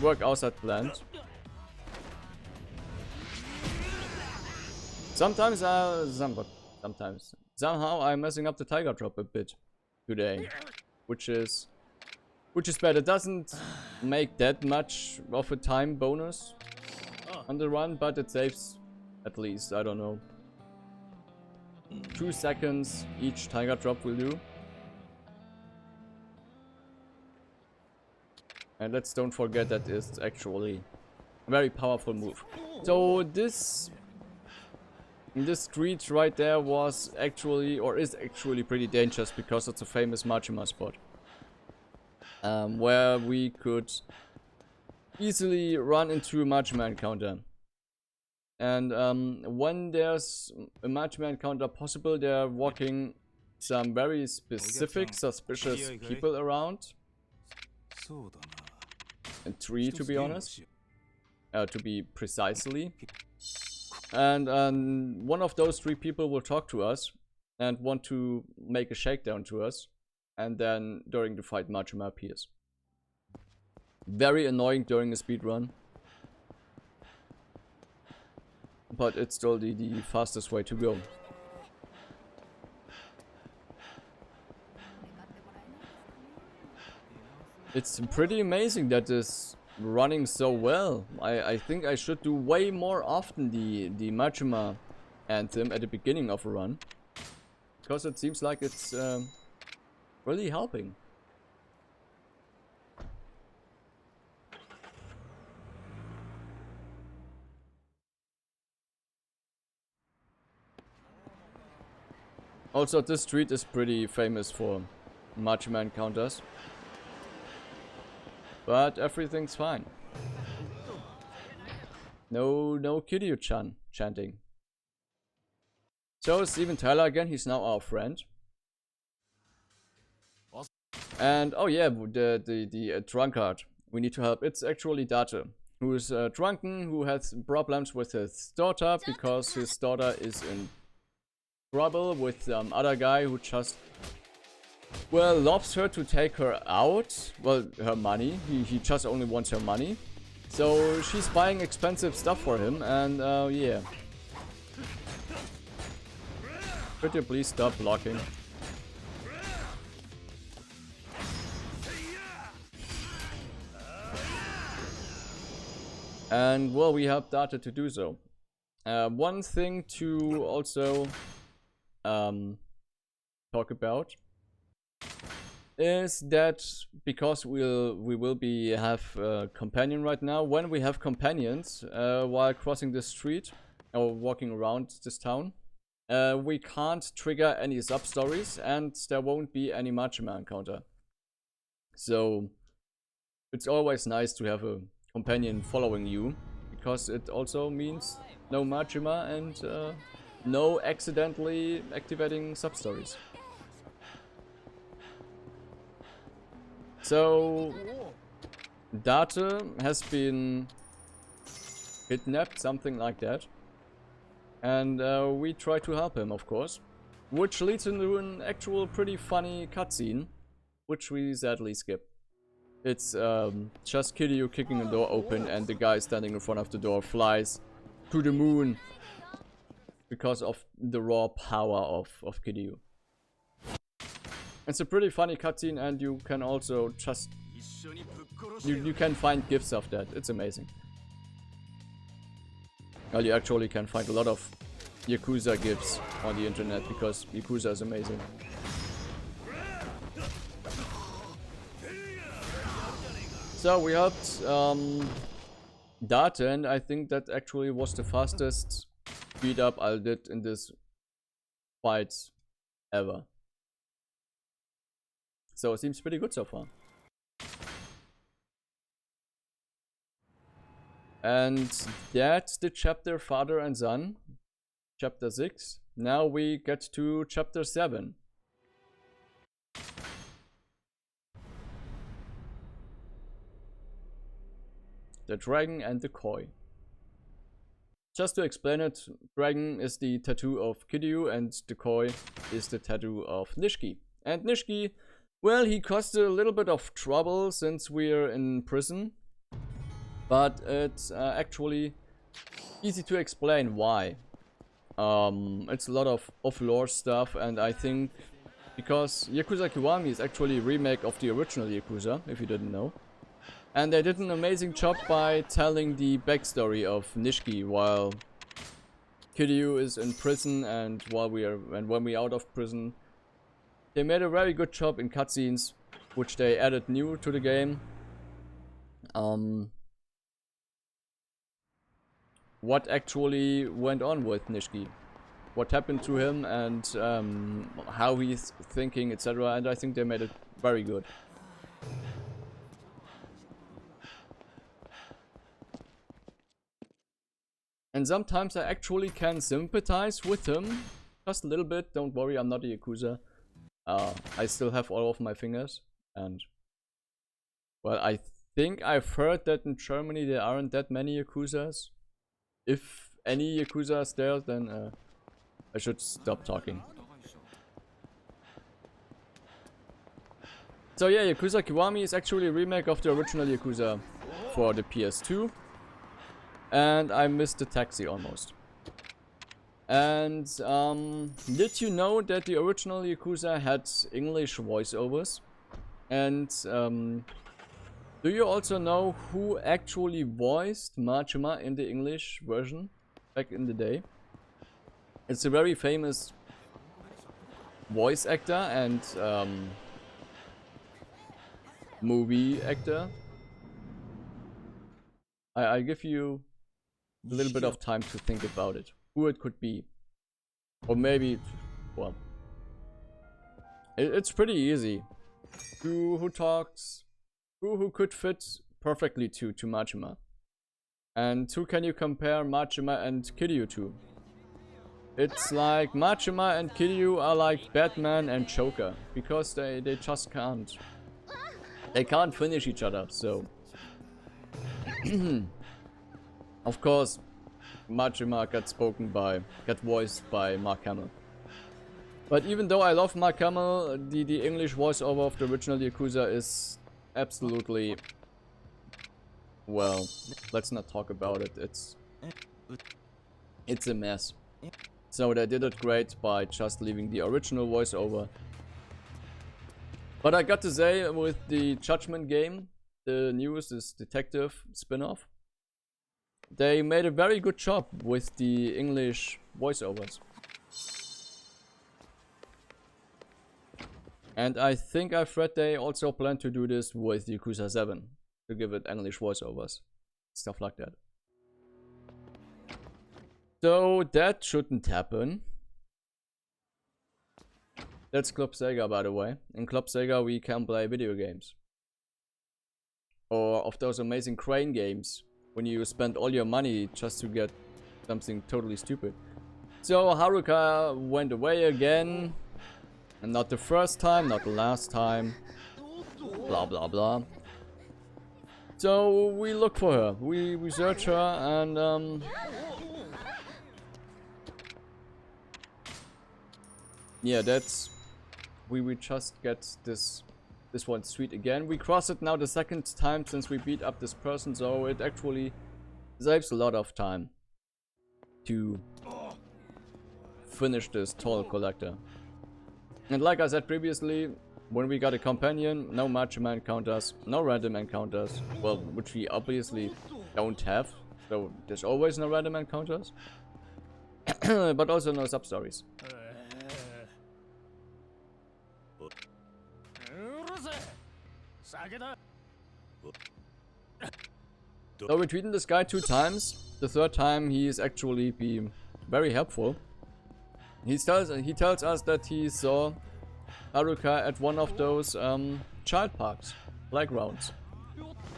work out as planned. Sometimes somehow I'm messing up the tiger drop a bit today, which is bad. It doesn't make that much of a time bonus on the run, but it saves at least, I don't know, 2 seconds each tiger drop will do. And let's don't forget that it's actually a very powerful move. So this street right there was actually, or is actually pretty dangerous because it's a famous Majima spot. Where we could easily run into a Majima encounter. And when there's a Majima encounter possible, they're walking some very specific, suspicious people around. And 3 to be honest. To be precisely. And one of those 3 people will talk to us and want to make a shakedown to us. And then during the fight, Majima appears. Very annoying during a speedrun. But it's still the fastest way to go. It's pretty amazing that this running so well. I think I should do way more often the Majima anthem at the beginning of a run. Because it seems like it's really helping. Also, this street is pretty famous for Majima encounters. But everything's fine. No Kiryu-chan chanting. So Steven Tyler again, he's now our friend. And oh yeah, the drunkard we need to help. It's actually Date, who is drunken, who has problems with his daughter because his daughter is in trouble with some other guy who just, well, lobs her to take her out. Well, her money. He just only wants her money. So she's buying expensive stuff for him, and yeah. Could you please stop blocking? And well, we helped Date to do so. One thing to also talk about is that because we will have a companion right now. When we have companions while crossing the street or walking around this town, we can't trigger any sub stories, and there won't be any Machima encounter. So it's always nice to have a companion following you, because it also means no Machima and no accidentally activating sub stories. So Date has been kidnapped, something like that, and we try to help him, of course, which leads into an actual pretty funny cutscene, which we sadly skip. It's just Kiryu kicking the door open, and the guy standing in front of the door flies to the moon because of the raw power of Kiryu. It's a pretty funny cutscene, and you can also just you can find gifs of that. It's amazing. Well, you actually can find a lot of Yakuza gifs on the internet, because Yakuza is amazing. So we helped Date, and I think that actually was the fastest speed up I did in this fight ever. So it seems pretty good so far. And that's the chapter Father and Son, chapter 6. Now we get to chapter 7. The Dragon and the Koi. Just to explain it, Dragon is the tattoo of Kiryu, and the Koi is the tattoo of Nishiki. And Nishiki, well, he caused a little bit of trouble since we're in prison, but it's actually easy to explain why. It's a lot of lore stuff, and I think because Yakuza Kiwami is actually a remake of the original Yakuza, if you didn't know. And they did an amazing job by telling the backstory of Nishiki while Kiryu is in prison, and when we're out of prison. They made a very good job in cutscenes, which they added new to the game. What actually went on with Nishiki, what happened to him, and how he's thinking, etc. And I think they made it very good. And sometimes I actually can sympathize with him, just a little bit. Don't worry, I'm not a Yakuza. I still have all of my fingers, and well, I think I've heard that in Germany there aren't that many Yakuzas. If any Yakuzas there, then I should stop talking. So yeah, Yakuza Kiwami is actually a remake of the original Yakuza for the PS2, and I missed the taxi almost. And did you know that the original Yakuza had English voiceovers? And do you also know who actually voiced Machima in the English version back in the day? It's a very famous voice actor and movie actor. I give you a little bit of time to think about it. Who it could be. Or maybe, well, it's pretty easy. Who talks, who could fit perfectly to Machima. And who can you compare Machima and Kiryu to? It's like Machima and Kiryu are like Batman and Joker, because they just can't they can't finish each other, so of course Majima got voiced by Mark Hamill. But even though I love Mark Hamill, the English voiceover of the original Yakuza is absolutely, well, let's not talk about it. It's a mess. So they did it great by just leaving the original voiceover. But I got to say, with the Judgment game, the newest is detective spin-off, they made a very good job with the English voiceovers. And I think I've read they also plan to do this with Yakuza 7, to give it English voiceovers, stuff like that. So that shouldn't happen. That's Club Sega, by the way. In Club Sega we can play video games. Or of those amazing crane games, when you spend all your money just to get something totally stupid. So Haruka went away again. And not the first time, not the last time. Blah blah blah. So we look for her. We search her and yeah, that's we just get this one street again. We cross it now the second time since we beat up this person, so it actually saves a lot of time to finish this toll collector. And like I said previously, when we got a companion, no Majima encounters, no random encounters, well, which we obviously don't have, so there's always no random encounters, but also no sub-stories. So we treated this guy 2 times. The third time he is actually being very helpful. He tells us that he saw Haruka at one of those child parks, playgrounds.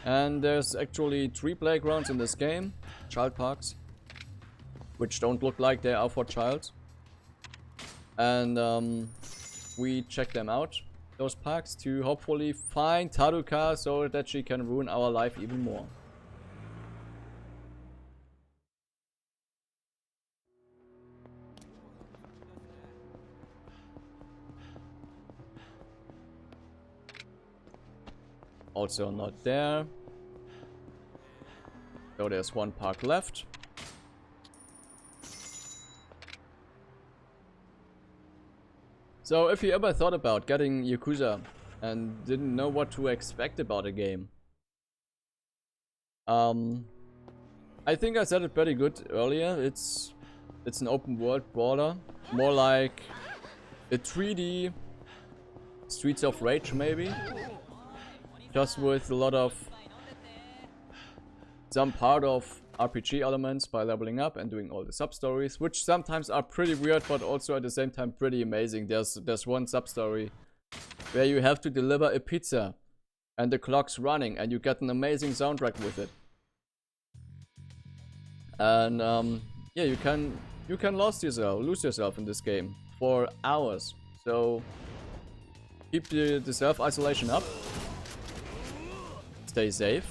And there's actually 3 playgrounds in this game, child parks, which don't look like they are for child. And we check them out, those parks, to hopefully find Haruka so that she can ruin our life even more. Also not there. So there's 1 park left. So if you ever thought about getting Yakuza and didn't know what to expect about a game, I think I said it pretty good earlier. It's an open world brawler, more like a 3D Streets of Rage maybe. Just with a lot of some part of RPG elements by leveling up and doing all the sub-stories, which sometimes are pretty weird but also at the same time pretty amazing. There's one sub-story where you have to deliver a pizza and the clock's running and you get an amazing soundtrack with it. And yeah, you can lose yourself in this game for hours. So keep the self-isolation up. Stay safe.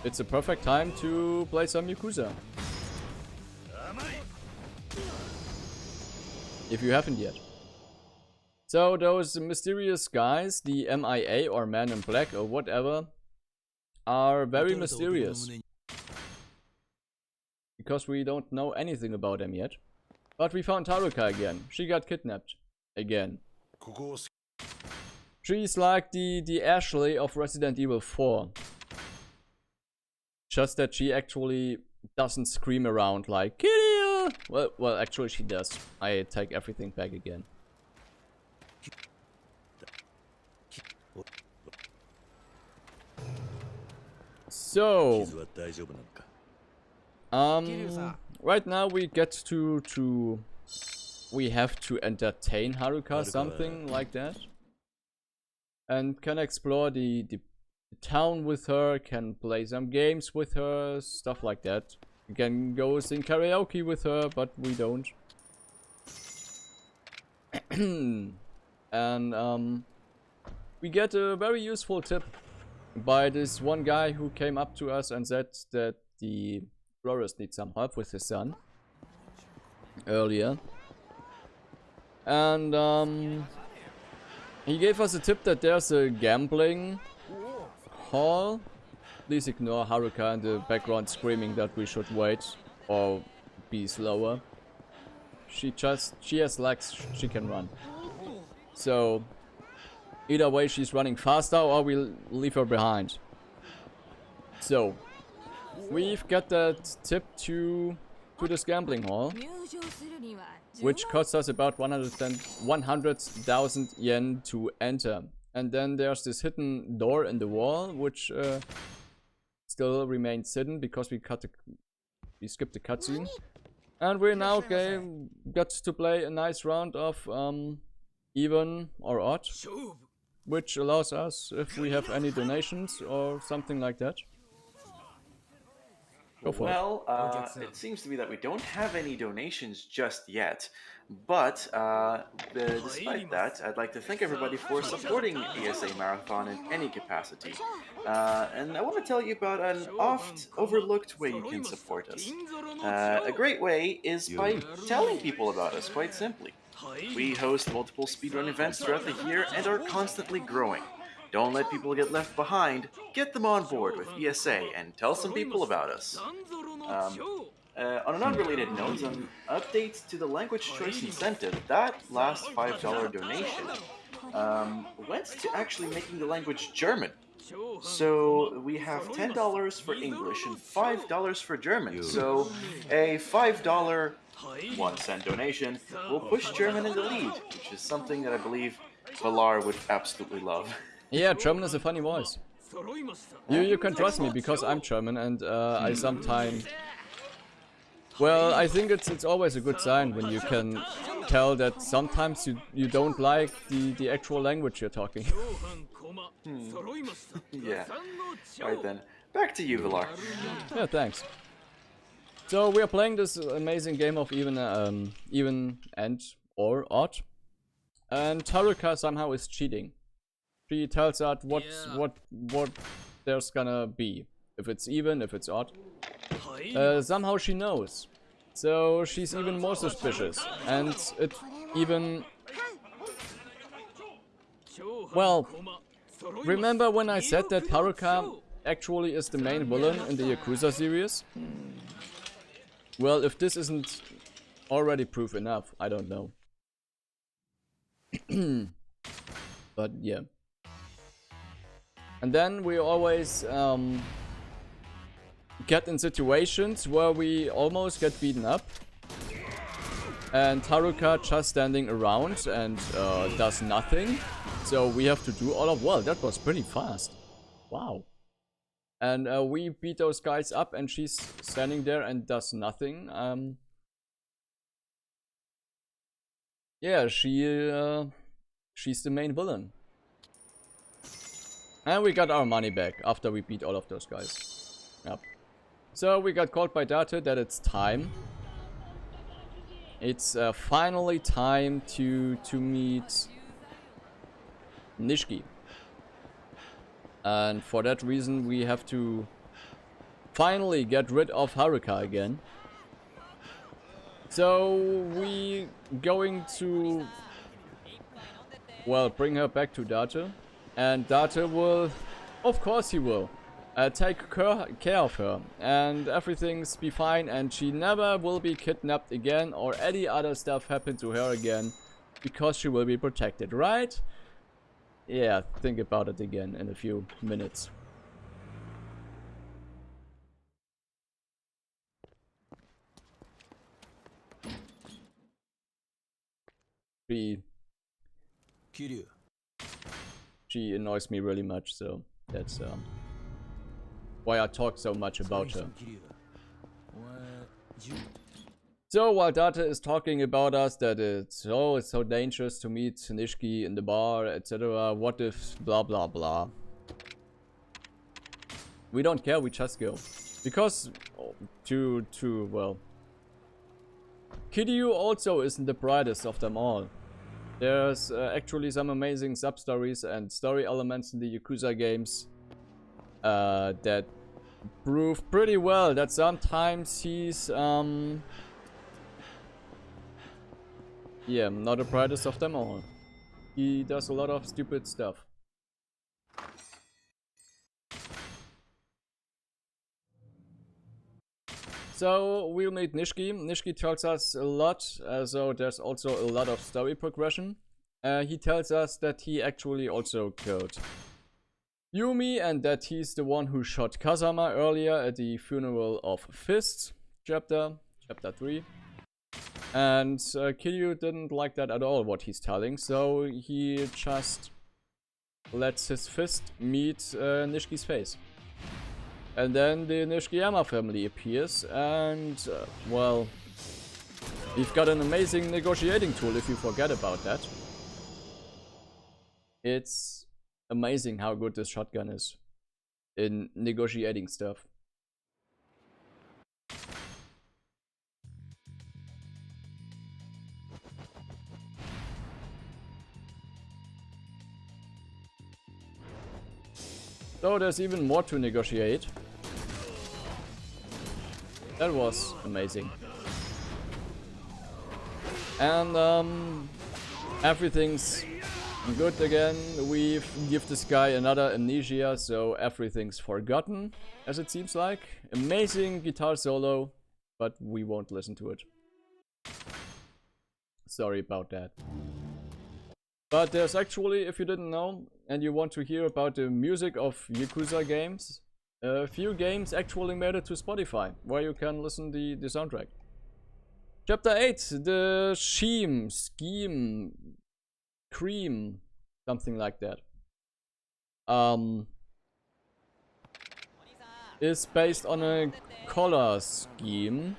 It's a perfect time to play some Yakuza. If you haven't yet. So those mysterious guys, the MIA or Man in Black or whatever, are very mysterious. Because we don't know anything about them yet. But we found Haruka again. She got kidnapped. Again. She's like the Ashley of Resident Evil 4. Just that she actually doesn't scream around like Kiryu! Well, actually she does. I take everything back again. So, right now we get to we have to entertain Haruka, something like that. And can explore the town with her, can play some games with her, stuff like that. We can go sing karaoke with her, but we don't. And we get a very useful tip by this one guy who came up to us and said that the florist needs some help with his son earlier. And he gave us a tip that there's a gambling hall. Please ignore Haruka in the background screaming that we should wait or be slower. She has legs, she can run. So either way she's running faster or we'll leave her behind. So we've got that tip to this gambling hall, which costs us about 100,000 yen to enter. And then there's this hidden door in the wall, which still remains hidden because we skipped the cutscene. And we now got to play a nice round of even or odd, which allows us, if we have any donations or something like that. Go for it. Well, it seems to be that we don't have any donations just yet, but despite that, I'd like to thank everybody for supporting ESA Marathon in any capacity. And I want to tell you about an oft overlooked way you can support us. A great way is by telling people about us, quite simply. We host multiple speedrun events throughout the year and are constantly growing. Don't let people get left behind. Get them on board with ESA and tell some people about us. On an unrelated note, an update to the language choice incentive, that last $5 donation went to actually making the language German. So we have $10 for English and $5 for German. So a $5 1-cent donation will push German in the lead, which is something that I believe Valar would absolutely love. Yeah, German is a funny voice. You can trust me because I'm German and I sometimes... Well, I think it's always a good sign when you can tell that sometimes you don't like the actual language you're talking. Yeah. Alright then, back to you, Valar. Yeah, thanks. So we are playing this amazing game of even and or odd. And Haruka somehow is cheating. She tells us what there's gonna be. If it's even, if it's odd. Somehow she knows. So she's even more suspicious. And it even... Well, remember when I said that Haruka actually is the main villain in the Yakuza series? Well, if this isn't already proof enough, I don't know. But yeah. And then we always get in situations where we almost get beaten up. And Haruka just standing around and does nothing. So we have to do all of... Well, that was pretty fast. Wow. And we beat those guys up and she's standing there and does nothing. Yeah, she's the main villain. And we got our money back after we beat all of those guys. Yep. So we got called by Date that it's time. It's finally time to meet Nishiki. And for that reason we have to finally get rid of Haruka again. So we going to, well, bring her back to Date. And Date will, of course he will, take care of her. And everything's be fine and she never will be kidnapped again or any other stuff happen to her again. Because she will be protected, right? Yeah, think about it again in a few minutes. She annoys me really much, so that's why I talk so much about her. So while Date is talking about us that it's so dangerous to meet Nishiki in the bar, etc. What if blah blah blah. We don't care, we just go. Because well, Kiryu also isn't the brightest of them all. There's actually some amazing sub-stories and story elements in the Yakuza games that prove pretty well that sometimes he's yeah, not the brightest of them all. He does a lot of stupid stuff. So we'll meet Nishiki. Nishiki tells us a lot, so there's also a lot of story progression. He tells us that he actually also killed Yumi and that he's the one who shot Kazama earlier at the funeral of Fist, chapter 3. And Kiryu didn't like that at all, what he's telling, so he just lets his fist meet Nishiki's face. And then the Nishikiyama family appears, and well, we've got an amazing negotiating tool if you forget about that. It's amazing how good this shotgun is in negotiating stuff. So there's even more to negotiate. That was amazing. And everything's good again. We've give this guy another amnesia, so everything's forgotten, as it seems like. Amazing guitar solo, but we won't listen to it. Sorry about that. But there's actually, if you didn't know, and you want to hear about the music of Yakuza games, a few games actually made it to Spotify, where you can listen the soundtrack. Chapter 8, the Scheme, Cream, something like that. Is based on a color scheme.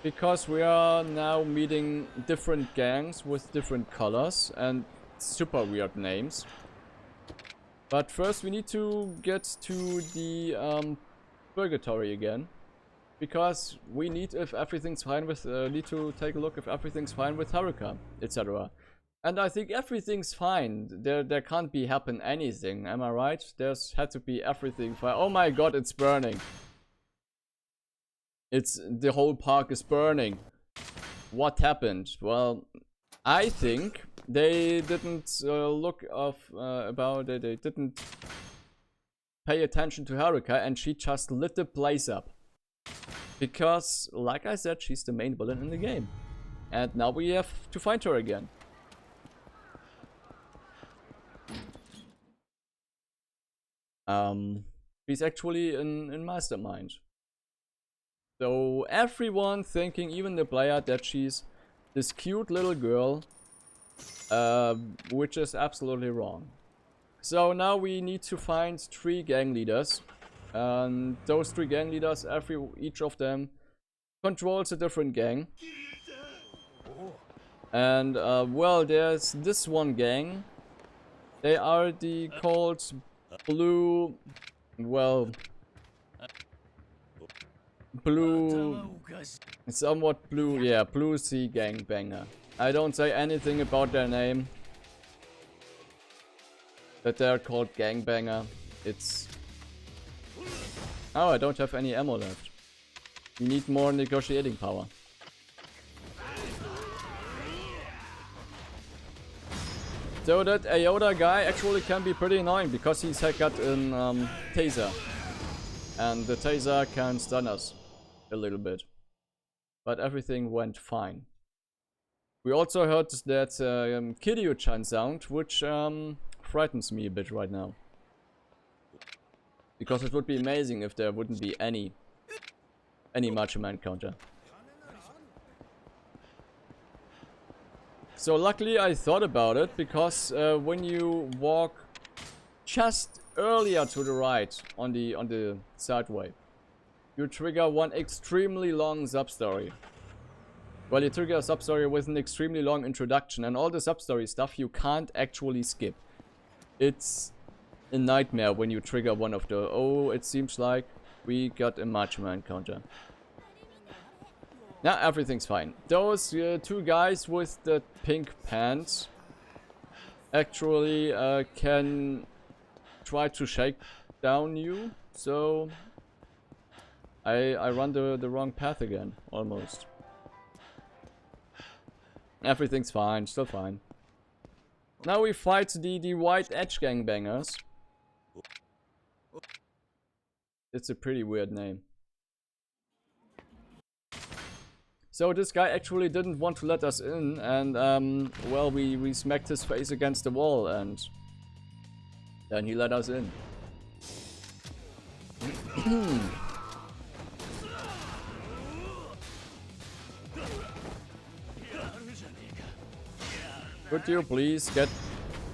Because we are now meeting different gangs with different colors and super weird names. But first we need to get to the purgatory again. Because we need, if everything's fine with, need to take a look if everything's fine with Haruka, etc. And I think everything's fine. There can't be happen anything, am I right? There's had to be everything fine. Oh my god, it's burning. The whole park is burning. What happened? Well, I think they didn't they didn't pay attention to Haruka and she just lit the place up. Because, like I said, she's the main villain in the game. And now we have to find her again. She's actually in Mastermind. So everyone thinking, even the player, that she's this cute little girl, which is absolutely wrong. So now we need to find 3 gang leaders. And those 3 gang leaders, each of them controls a different gang. And well, there's this one gang. They are called Blue, well, somewhat blue, yeah, Blue Sea Gangbanger. I don't say anything about their name. That they're called Gangbanger. It's... Oh, I don't have any ammo left. We need more negotiating power. So that Ayoda guy actually can be pretty annoying because he's got a taser. And the taser can stun us a little bit. But everything went fine. We also heard that Kiryu-chan sound, which frightens me a bit right now. Because it would be amazing if there wouldn't be any Macho Man counter. So luckily I thought about it, because when you walk just earlier to the right on the sideway, you trigger one extremely long sub-story. Well, you trigger a sub-story with an extremely long introduction, and all the sub-story stuff you can't actually skip. It's a nightmare when you trigger one of the... Oh, it seems like we got a Macho Man counter. Yeah, everything's fine. Those two guys with the pink pants actually can try to shake down you, so I run the wrong path again, almost. Everything's fine, still fine. Now we fight the white edge gangbangers. It's a pretty weird name. So this guy actually didn't want to let us in, and well, we smacked his face against the wall, and then he let us in. Could you please get...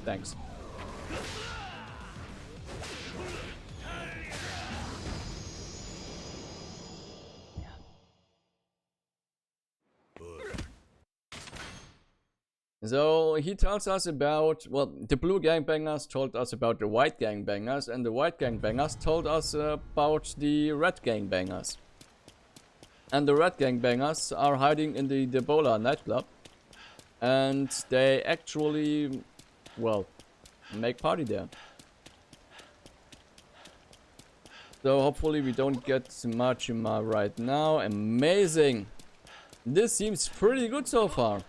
Thanks. So he tells us about, well, the blue gangbangers told us about the white gangbangers, and the white gangbangers told us about the red gangbangers. And the red gangbangers are hiding in the Debola nightclub, and they actually, well, make party there. So hopefully we don't get Majima right now. Amazing! This seems pretty good so far.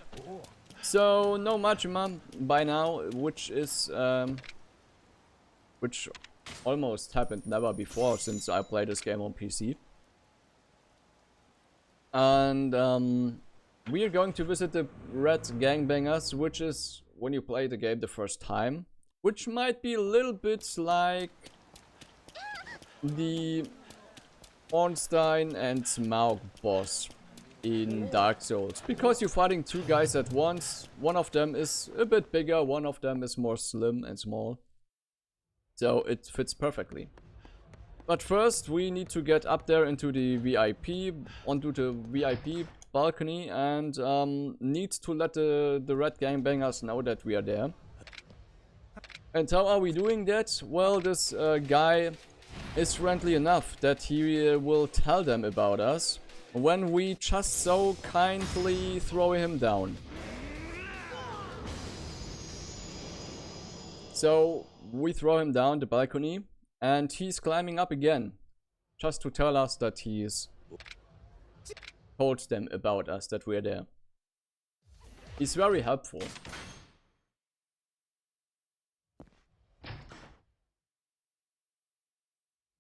So no Majima by now, which is which almost happened never before since I played this game on PC. And we are going to visit the red gangbangers, which is when you play the game the first time, which might be a little bit like the Ornstein and Smaug boss in Dark Souls, because you're fighting two guys at once. One of them is a bit bigger, one of them is more slim and small, so it fits perfectly. But first we need to get up there into the VIP, onto the VIP balcony, and need to let the red gangbangers know that we are there. And how are we doing that? Well, this guy is friendly enough that he will tell them about us when we just so kindly throw him down. So we throw him down the balcony, and he's climbing up again, just to tell us that he's told them about us, that we're there. He's very helpful.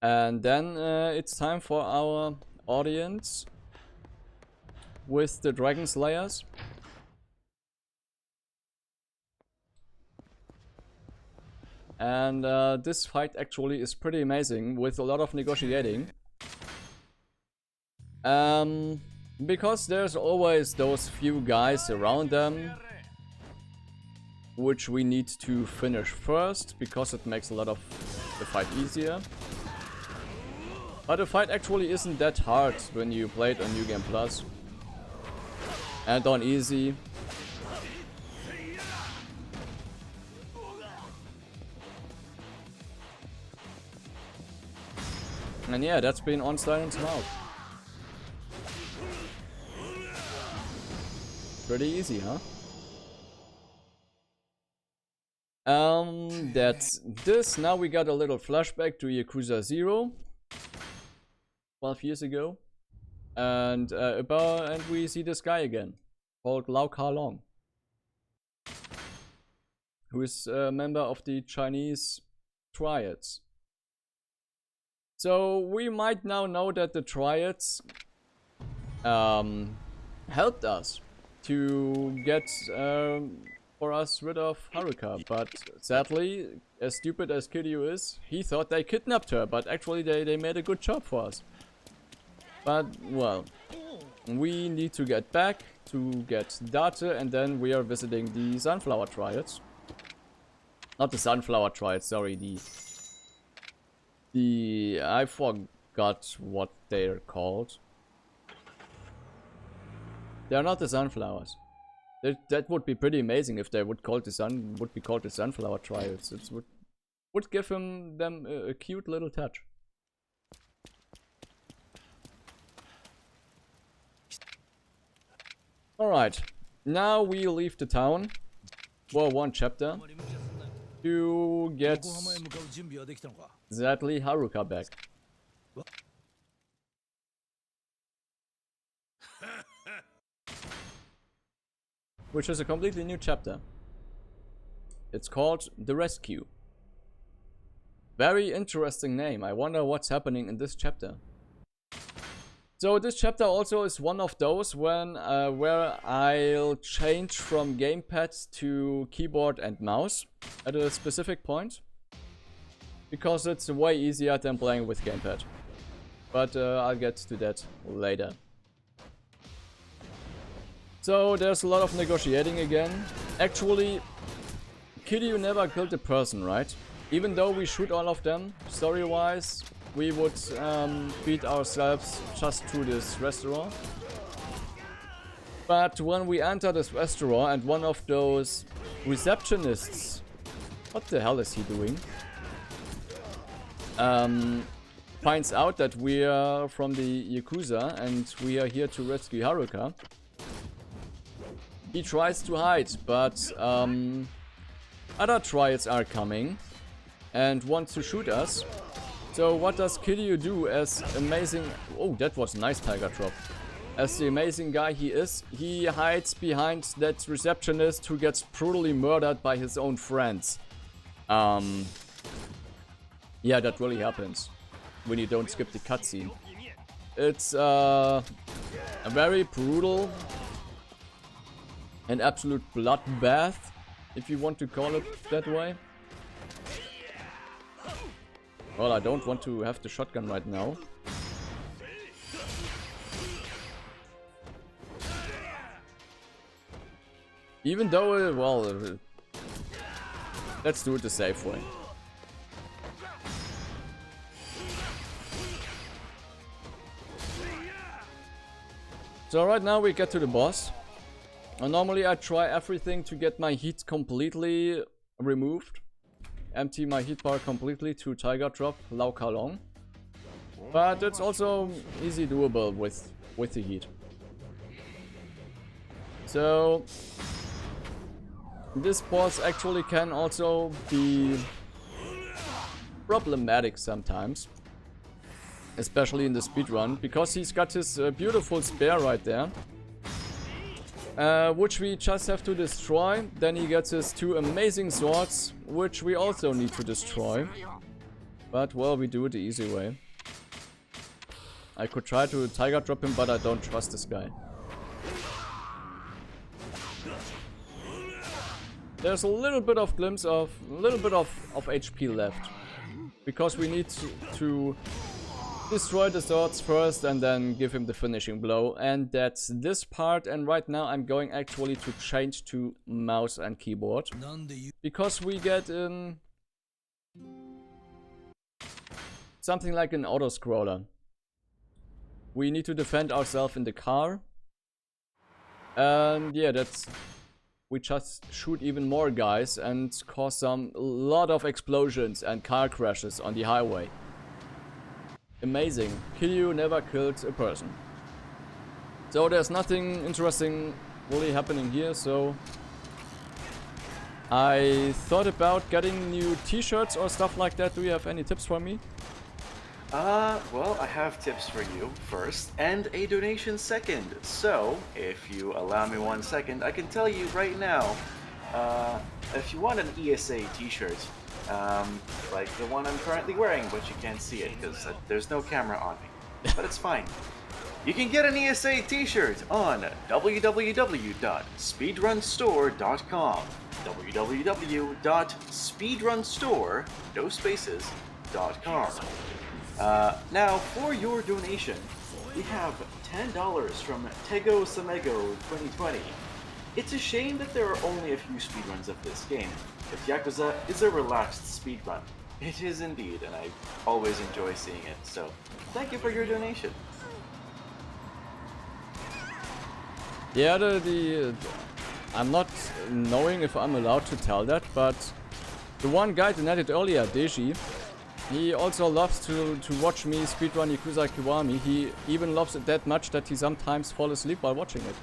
And then it's time for our audience with the Dragon Slayers. And this fight actually is pretty amazing, with a lot of negotiating. Because there's always those few guys around them, which we need to finish first, because it makes a lot of the fight easier. But the fight actually isn't that hard when you play it on New Game Plus and on easy. And yeah, that's been Ornstein and Smaug. Pretty easy, huh? That's this. Now we got a little flashback to Yakuza 0. 12 years ago, and we see this guy again, called Lau Ka Long, who is a member of the Chinese Triads. So we might now know that the Triads helped us to get for us rid of Haruka, but sadly, as stupid as Kiryu is, he thought they kidnapped her, but actually they made a good job for us. But, well, we need to get back to get Date, and then we are visiting the Sunflower Triads. Not the Sunflower Triads, sorry, I forgot what they're called. They're not the Sunflowers. That would be pretty amazing if they would be called the Sunflower Triads. It would give them a cute little touch. Alright, now we leave the town for one chapter to get 横浜へ向かう準備はできたのか Sadly Haruka back. Which is a completely new chapter. It's called The Rescue. Very interesting name. I wonder what's happening in this chapter. So this chapter also is one of those when where I'll change from gamepad to keyboard and mouse at a specific point. Because it's way easier than playing with gamepad. But I'll get to that later. So there's a lot of negotiating again. Actually, Kiryu never killed a person, right? Even though we shoot all of them, story-wise, we would beat ourselves just through this restaurant. But when we enter this restaurant and one of those receptionists, what the hell is he doing? Finds out that we are from the Yakuza and we are here to rescue Haruka. He tries to hide, but other trials are coming and want to shoot us. So what does Kiryu do as amazing... Oh, that was a nice tiger drop. As the amazing guy he is, he hides behind that receptionist who gets brutally murdered by his own friends. Yeah, that really happens when you don't skip the cutscene. It's a very brutal and absolute bloodbath, if you want to call it that way. Well, I don't want to have the shotgun right now. Even though, well, let's do it the safe way. So right now we get to the boss. Normally I try everything to get my heat completely removed. Empty my heat bar completely to Tiger Drop, Lau Kalong. But it's also easy doable with the heat. So this boss actually can also be problematic sometimes. Especially in the speedrun, because he's got his beautiful spear right there. Which we just have to destroy. Then he gets his two amazing swords, which we also need to destroy. But, well, we do it the easy way. I could try to tiger drop him, but I don't trust this guy. There's a little bit of glimpse of... a little bit of HP left. Because we need to destroy the swords first and then give him the finishing blow, and that's this part. And right now I'm going actually to change to mouse and keyboard because we get in something like an auto scroller. We need to defend ourselves in the car, and yeah, that's we just shoot even more guys and cause a lot of explosions and car crashes on the highway. Amazing. Kiryu never killed a person. So there's nothing interesting really happening here, so I thought about getting new t-shirts or stuff like that. Do you have any tips for me? Well, I have tips for you first, and a donation second. So, if you allow me 1 second, I can tell you right now, if you want an ESA t-shirt, like the one I'm currently wearing, but you can't see it because there's no camera on me. But it's fine. You can get an ESA t-shirt on www.speedrunstore.com. www.speedrunstore, no spaces.com. Now, for your donation, we have $10 from Tego Samego 2020. It's a shame that there are only a few speedruns of this game, but Yakuza is a relaxed speedrun. It is indeed, and I always enjoy seeing it, so thank you for your donation. Yeah, I'm not knowing if I'm allowed to tell that, but the one guy donated earlier, Deji, he also loves to watch me speedrun Yakuza Kiwami. He even loves it that much that he sometimes falls asleep while watching it.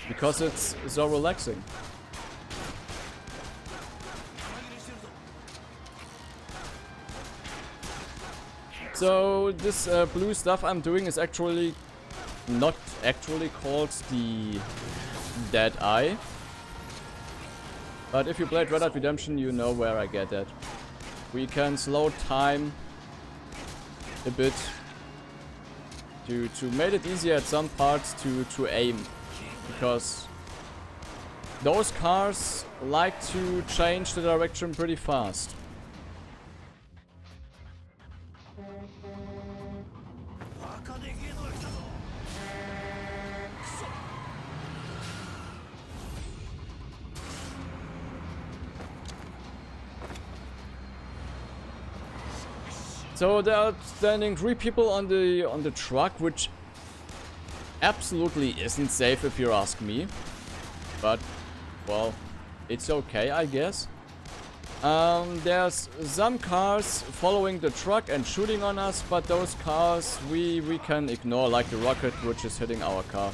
Because it's so relaxing. So this blue stuff I'm doing is actually not actually called the Dead Eye. But if you played Red Dead Redemption, you know where I get that. We can slow time a bit to make it easier at some parts to aim. Because those cars like to change the direction pretty fast. So there are standing 3 people on the truck, which absolutely isn't safe if you ask me. But, well, it's okay, I guess. There's some cars following the truck and shooting on us, but those cars we can ignore, like the rocket which is hitting our car.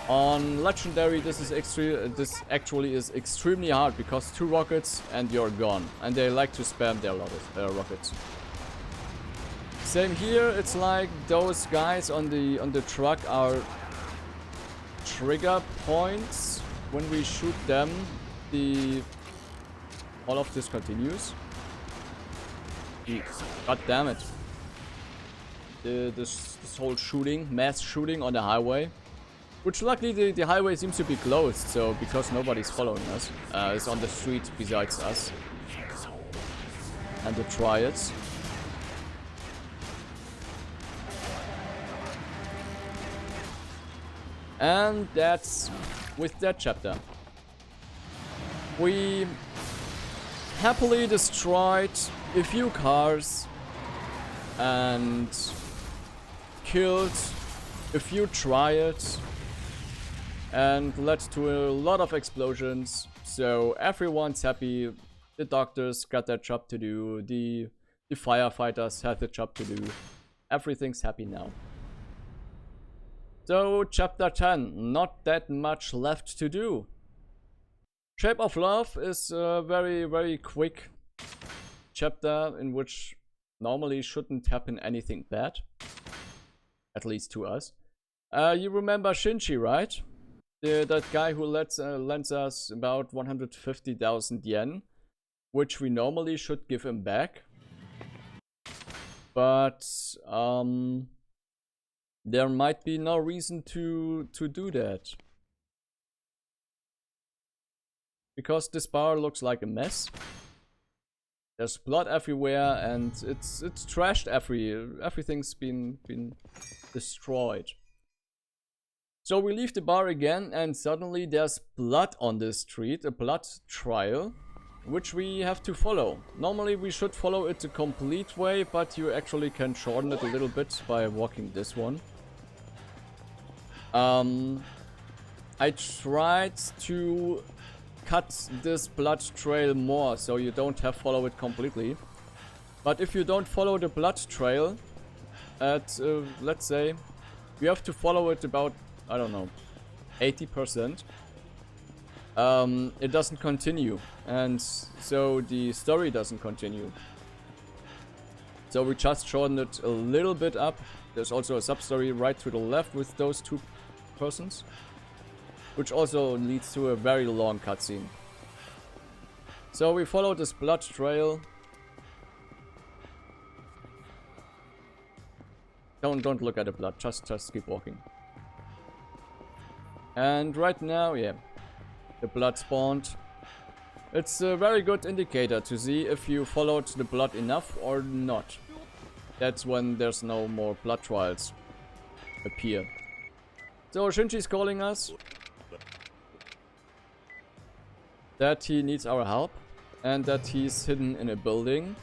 On Legendary, this actually is extremely hard because 2 rockets and you're gone, and they like to spam their rockets. Same here. It's like those guys on the truck are trigger points. When we shoot them, all of this continues. God damn it! This whole shooting, mass shooting on the highway. Which luckily the highway seems to be closed, so because nobody's following us, it's on the street besides us and the triads. And that's with that chapter. We happily destroyed a few cars and killed a few triads. And led to a lot of explosions, so everyone's happy. The doctors got their job to do, the firefighters had the job to do. Everything's happy now. So, chapter 10, not that much left to do. Shape of Love is a very, very quick chapter in which normally shouldn't happen anything bad. At least to us. You remember Shinji, right? That guy who lends us about 150,000 yen, which we normally should give him back. But there might be no reason to do that. Because this bar looks like a mess. There's blood everywhere and it's trashed everything's been destroyed. So we leave the bar again and suddenly there's blood on the street, a blood trail, which we have to follow. Normally we should follow it the complete way, but you actually can shorten it a little bit by walking this one. I tried to cut this blood trail more so you don't have to follow it completely. But if you don't follow the blood trail at, let's say, you have to follow it about, I don't know, 80%. It doesn't continue, and so the story doesn't continue. So we just shortened it a little bit up. There's also a sub-story right to the left with those 2 persons, which also leads to a very long cutscene. So we follow this blood trail. Don't look at the blood, just keep walking. And right now, yeah, the blood spawned. It's a very good indicator to see if you followed the blood enough or not. That's when there's no more blood trials appear. So Shinji's calling us that he needs our help and that he's hidden in a building.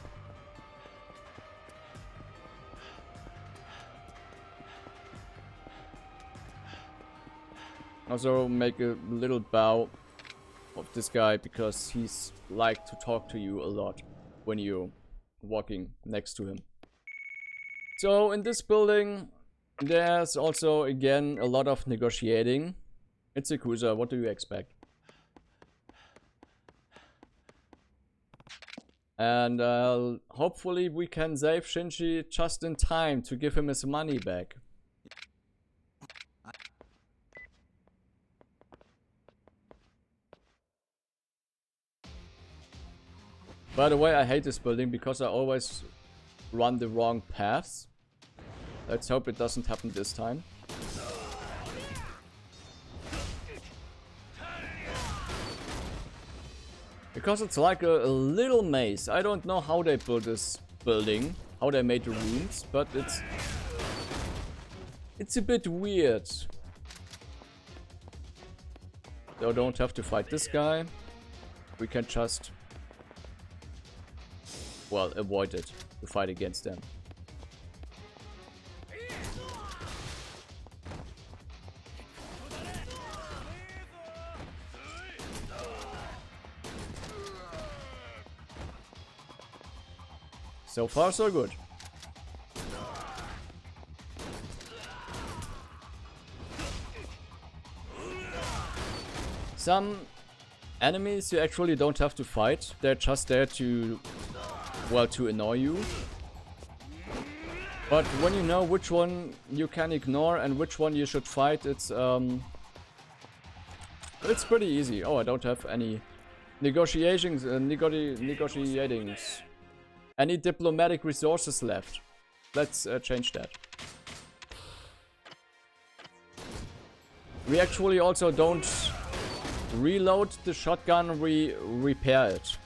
Also make a little bow of this guy because he's like to talk to you a lot when you're walking next to him. So in this building There's also, again, a lot of negotiating. It's Yakuza, what do you expect? And hopefully we can save Shinji just in time to give him his money back. By the way, I hate this building because I always run the wrong paths. Let's hope it doesn't happen this time. Because it's like a little maze. I don't know how they built this building, how they made the rooms, but it's a bit weird. So don't have to fight this guy. We can just, well, avoid it to fight against them. So far, so good. Some enemies you actually don't have to fight. They're just there to, well, to annoy you. But when you know which one you can ignore and which one you should fight, it's pretty easy. Oh, I don't have any negotiations, negotiatings. Any diplomatic resources left. Let's change that. We actually also don't reload the shotgun, we repair it.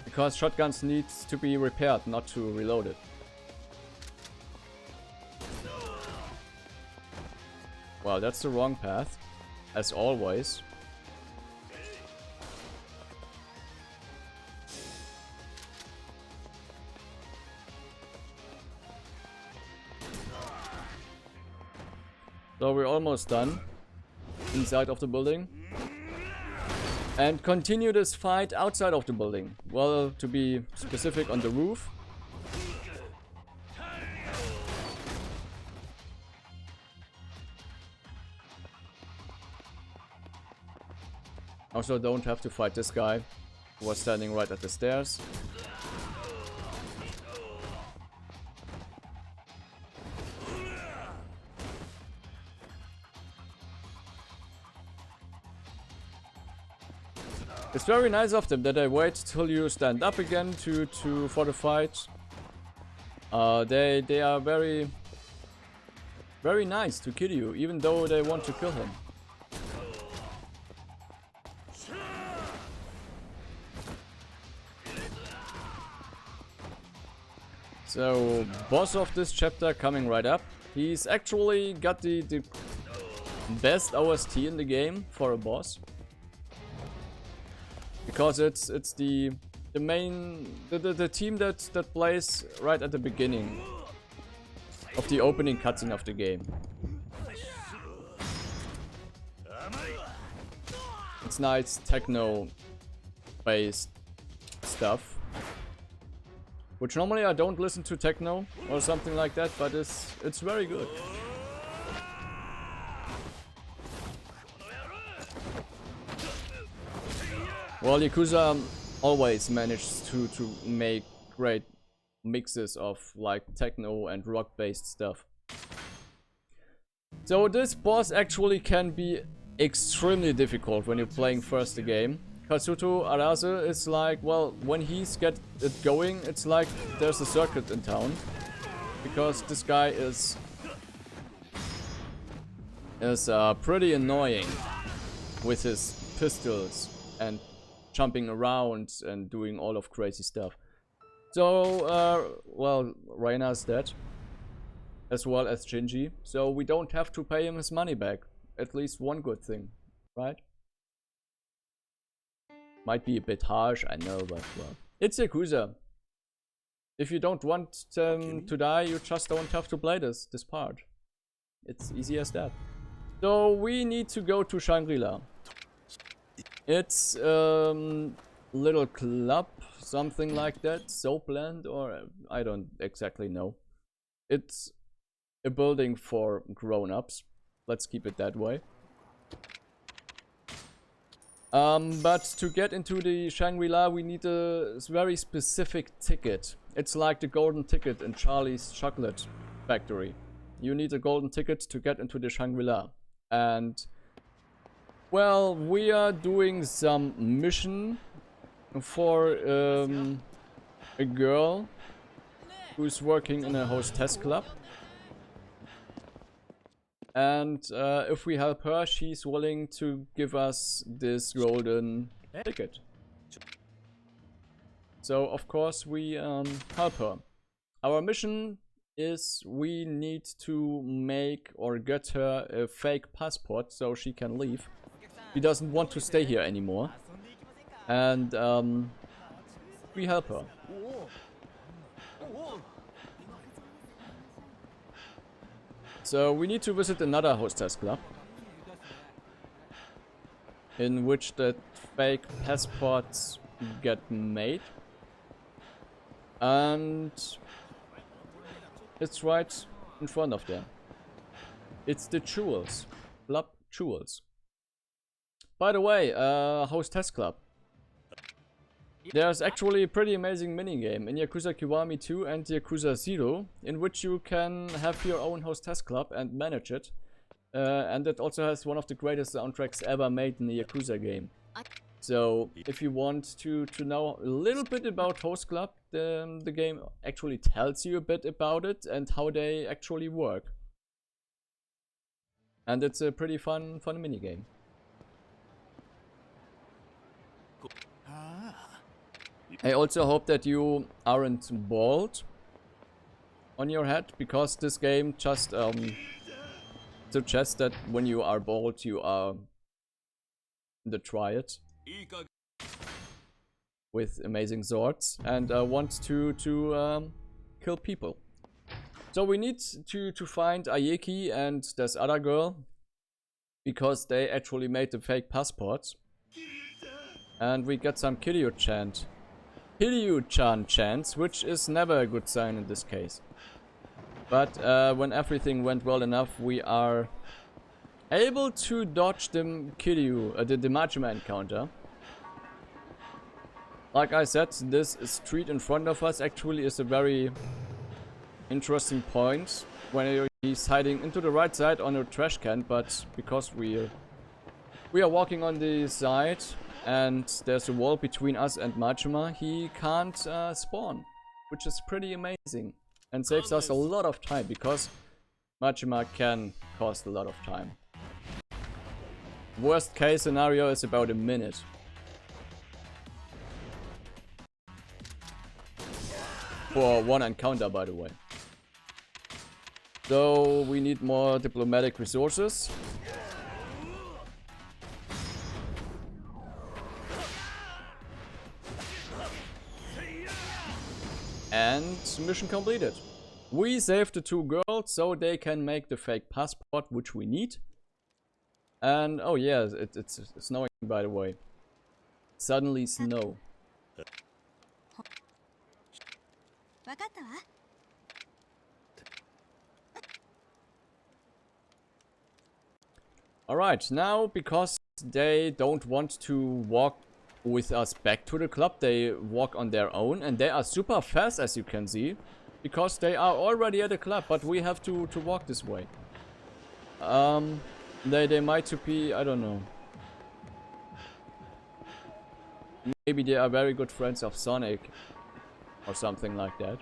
Because shotguns need to be repaired, not to reload it. Well, that's the wrong path, as always. So we're almost done inside of the building. And continue this fight outside of the building. Well, to be specific, on the roof. Also don't have to fight this guy who was standing right at the stairs. It's very nice of them that they wait till you stand up again for the fight. They are very nice to kill you, even though they want to kill him. So, boss of this chapter coming right up. He's actually got the best OST in the game for a boss. Because it's the main the team that plays right at the beginning of the opening cutscene of the game. It's nice techno based stuff, which normally I don't listen to techno or something like that, but it's very good. Well, Yakuza always managed to make great mixes of like techno and rock based stuff. So this boss actually can be extremely difficult when you're playing first the game. Katsuto Arase is like, well, when he's get it going, it's like there's a circuit in town. Because this guy is pretty annoying with his pistols and jumping around and doing all of crazy stuff. So, well, Reina's dead. As well as Shinji. So we don't have to pay him his money back. At least one good thing, right? Might be a bit harsh, I know, but well. It's Yakuza. If you don't want to die, you just don't have to play this part. It's easy as that. So we need to go to Shangri-La. It's little club, something like that. Soapland, or I don't exactly know. It's a building for grown-ups. Let's keep it that way. But to get into the Shangri-La, we need a very specific ticket. It's like the golden ticket in Charlie's Chocolate Factory. You need a golden ticket to get into the Shangri-La. And, well, we are doing some mission for a girl who's working in a hostess club. And if we help her, she's willing to give us this golden ticket. So, of course, we help her. Our mission is we need to make or get her a fake passport so she can leave. She doesn't want to stay here anymore. And we help her. So we need to visit another hostess club in which the fake passports get made, and it's right in front of them. It's the Jewels Club. Jewels. By the way, hostess club. There's actually a pretty amazing minigame in Yakuza Kiwami 2 and Yakuza 0 in which you can have your own hostess club and manage it. And it also has one of the greatest soundtracks ever made in a Yakuza game. So if you want to know a little bit about Host Club, the game actually tells you a bit about it and how they actually work. And it's a pretty fun minigame. I also hope that you aren't bald on your head, because this game just suggests that when you are bald, you are the triad with amazing swords and want to kill people. So we need to find Ayeki and this other girl, because they actually made the fake passports. And we get some Kiryu-chan chants, which is never a good sign in this case. But when everything went well enough, we are able to dodge the Kiryu, the Majima encounter. Like I said, this street in front of us actually is a very interesting point when he's hiding into the right side on a trash can, but because we are walking on the side and there's a wall between us and Majima, he can't spawn, which is pretty amazing and saves us a lot of time, because Majima can cost a lot of time. Worst case scenario is about a minute. For one encounter, by the way. So we need more diplomatic resources. And mission completed. We saved the two girls so they can make the fake passport, which we need. And oh yeah, it's snowing, by the way. Suddenly snow. Alright, now because they don't want to walk with us back to the club, they walk on their own, and they are super fast, as you can see, because they are already at the club, but we have to walk this way. They might be, I don't know. Maybe they are very good friends of Sonic or something like that.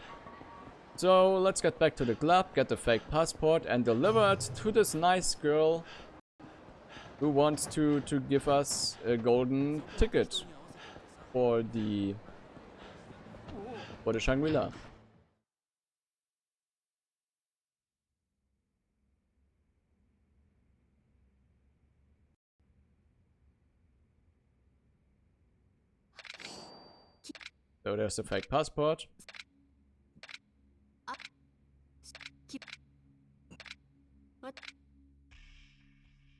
So let's get back to the club, get the fake passport and deliver it to this nice girl who wants to give us a golden ticket for the Shangri-La. So there's the fake passport.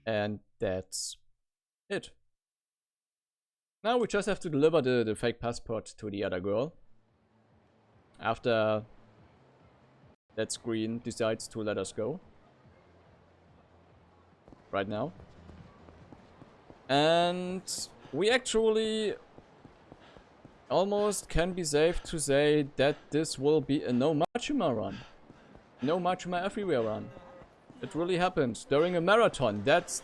And that's it. Now we just have to deliver the fake passport to the other girl. After that screen decides to let us go. Right now. And we actually almost can be safe to say that this will be a no Machima run. No Machima everywhere run. It really happened during a marathon. That's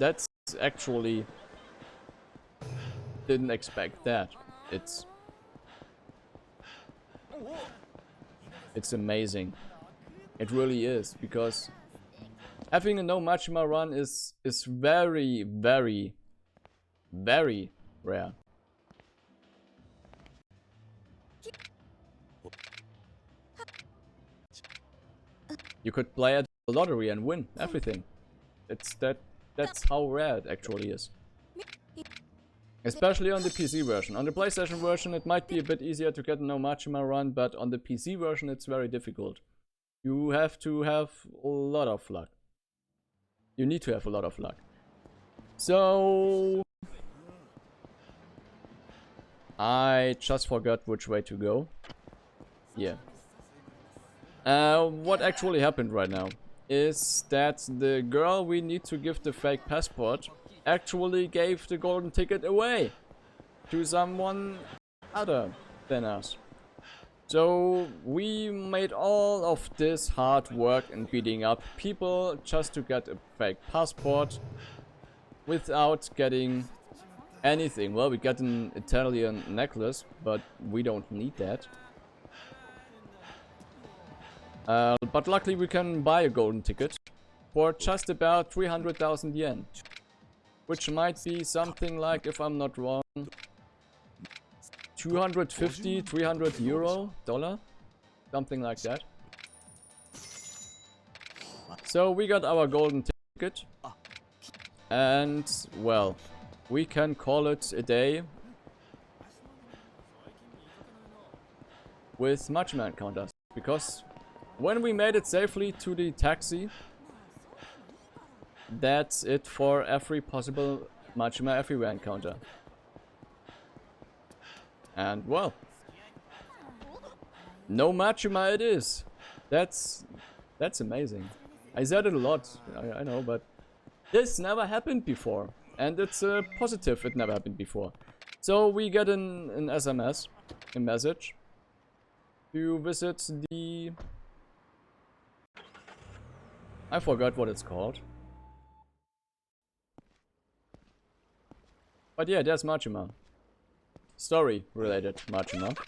actually didn't expect that. It's amazing. It really is, because having a no Machima run is very, very, very rare. You could play at the lottery and win everything. That's how rare it actually is. Especially on the PC version. On the PlayStation version it might be a bit easier to get a no Machima run, but on the PC version it's very difficult. You have to have a lot of luck. You need to have a lot of luck. So I just forgot which way to go. Yeah. What actually happened right now is that the girl we need to give the fake passport actually gave the golden ticket away to someone other than us. So we made all of this hard work and beating up people just to get a fake passport without getting anything. Well, we got an Italian necklace, but we don't need that. But luckily we can buy a golden ticket for just about 300,000 yen. Which might be something like, if I'm not wrong, 250, 300 euro, dollar? Something like that. So we got our golden ticket. And, well, we can call it a day with Machima encounters. Because when we made it safely to the taxi, that's it for every possible Machima everywhere encounter. And well, no Machima it is. That's amazing. I said it a lot, I know, but this never happened before. And it's positive it never happened before. So we get an SMS, a message, to visit the... I forgot what it's called. But yeah, there's Machima. Story related Machima.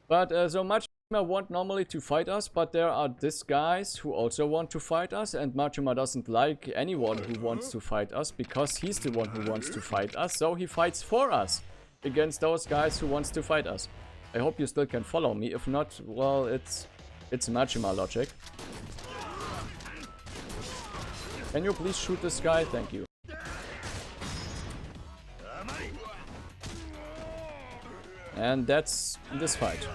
But so Machima want normally to fight us, but there are these guys who also want to fight us, and Machima doesn't like anyone who wants to fight us because he's the one who wants to fight us, so he fights for us against those guys who wants to fight us. I hope you still can follow me. If not, well, it's Machima logic. Can you please shoot this guy? Thank you. And that's this fight.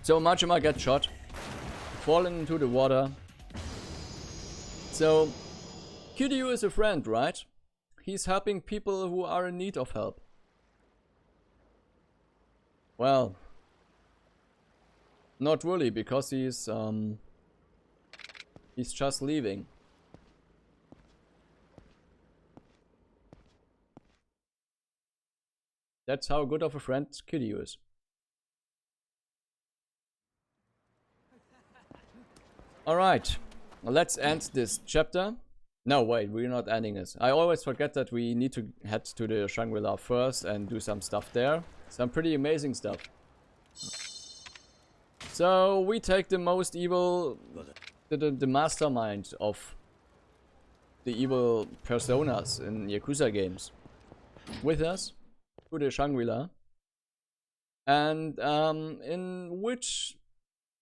So Machima gets shot, fallen into the water. So Kiryu is a friend, right? He's helping people who are in need of help. Well, not really, because he's just leaving. That's how good of a friend Kiryu is. Alright, let's end this chapter. No, wait, we're not ending this. I always forget that we need to head to the Shangri-La first and do some stuff there. Some pretty amazing stuff. So, we take the most evil, the mastermind of the evil personas in Yakuza games with us to the Shangri-La. And in which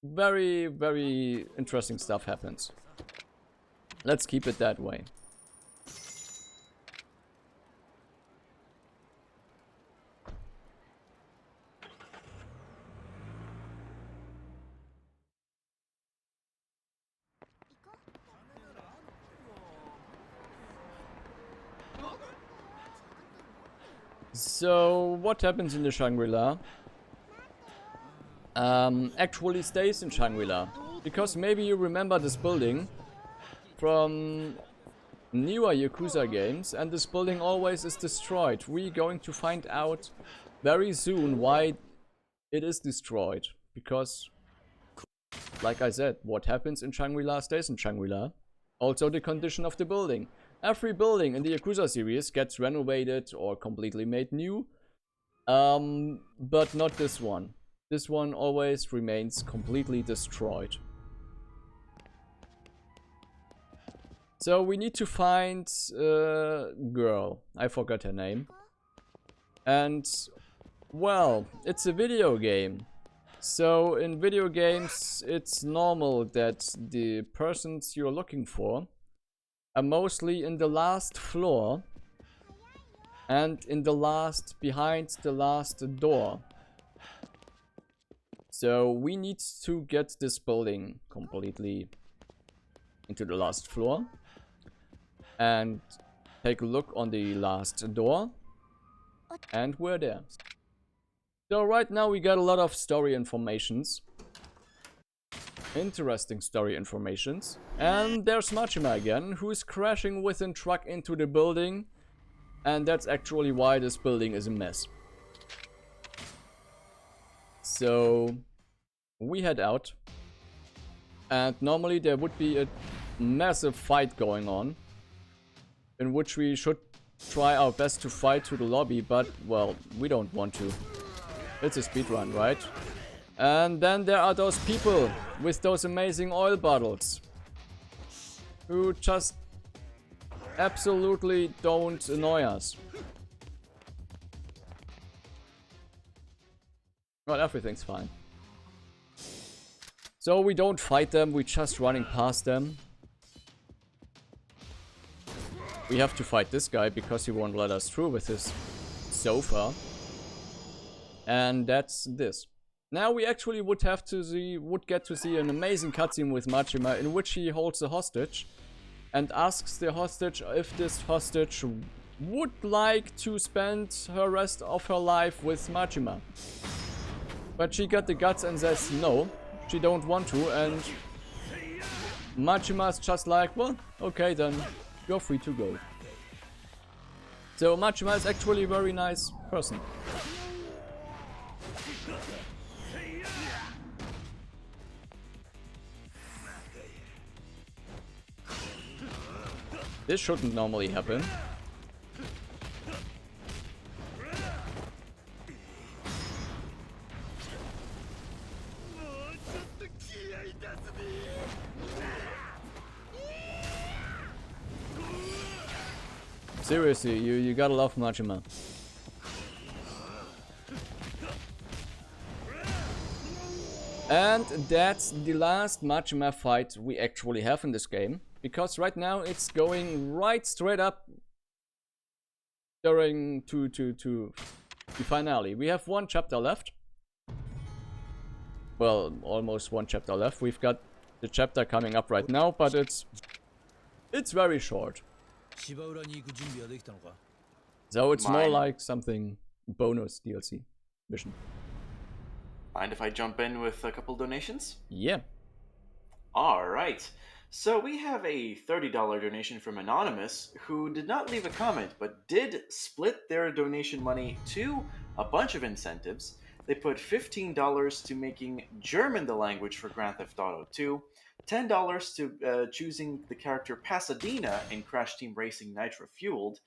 very, very interesting stuff happens. Let's keep it that way. So, what happens in the Shangri-La? Actually stays in Shangri-La. Because maybe you remember this building from newer Yakuza games, and this building always is destroyed. We're going to find out very soon why it is destroyed. Because, like I said, what happens in Shangri-La stays in Shangri-La. Also the condition of the building. Every building in the Yakuza series gets renovated or completely made new. But not this one. This one always remains completely destroyed. So we need to find a girl. I forgot her name. And, well, it's a video game. So in video games, it's normal that the persons you're looking for are mostly in the last floor and in the last, behind the last door. So we need to get this building completely into the last floor and take a look on the last door, and we're there. So right now we got a lot of story informations, interesting story informations, and there's Majima again, who's crashing with a truck into the building, and that's actually why this building is a mess. So we head out, and normally there would be a massive fight going on, in which we should try our best to fight to the lobby, but, well, we don't want to. It's a speedrun, right? And then there are those people with those amazing oil bottles who just absolutely don't annoy us. Well, everything's fine. So we don't fight them, we're just running past them. We have to fight this guy because he won't let us through with his sofa. And that's this. Now we actually would get to see an amazing cutscene with Majima in which he holds a hostage and asks the hostage if this hostage would like to spend her rest of her life with Majima. But she got the guts and says no, she don't want to, and Majima's just like, well, okay then, you're free to go. So Majima is actually a very nice person. This shouldn't normally happen. Seriously, you gotta love Majima. And that's the last Majima fight we actually have in this game. Because right now it's going right straight up during to the finale. We have one chapter left. Well, almost one chapter left. We've got the chapter coming up right now, but it's very short. So it's more like something bonus DLC mission. Mind if I jump in with a couple donations? Yeah. Alright. So we have a $30 donation from Anonymous, who did not leave a comment, but did split their donation money to a bunch of incentives. They put $15 to making German the language for Grand Theft Auto 2, $10 to choosing the character Pasadena in Crash Team Racing Nitro Fueled,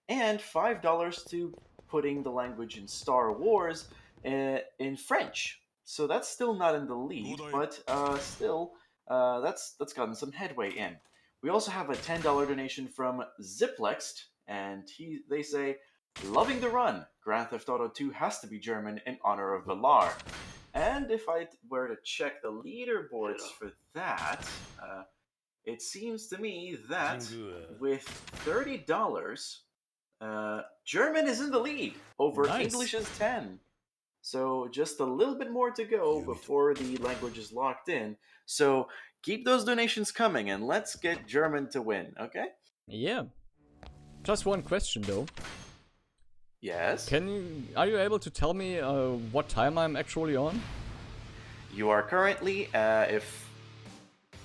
and $5 to putting the language in Star Wars in French. So that's still not in the lead, but still, that's gotten some headway in. We also have a $10 donation from Ziplext, and they say, loving the run. Grand Theft Auto 2 has to be German in honor of Valar. And if I were to check the leaderboards for that, it seems to me that with $30, German is in the lead over English's 10. So just a little bit more to go before the language is locked in. So keep those donations coming and let's get German to win, okay? Yeah. Just one question though. Yes? Are you able to tell me what time I'm actually on? You are currently, if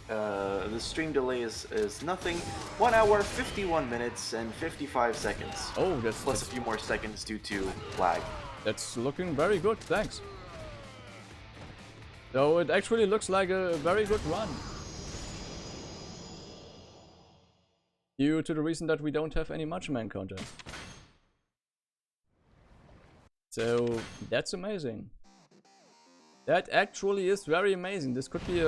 the stream delay is nothing, 1 hour, 51 minutes, and 55 seconds. Oh, Plus a few more seconds due to lag. that's looking very good, thanks. So it actually looks like a very good run. Due to the reason that we don't have any Macho Man content. So that's amazing. That actually is very amazing. This could be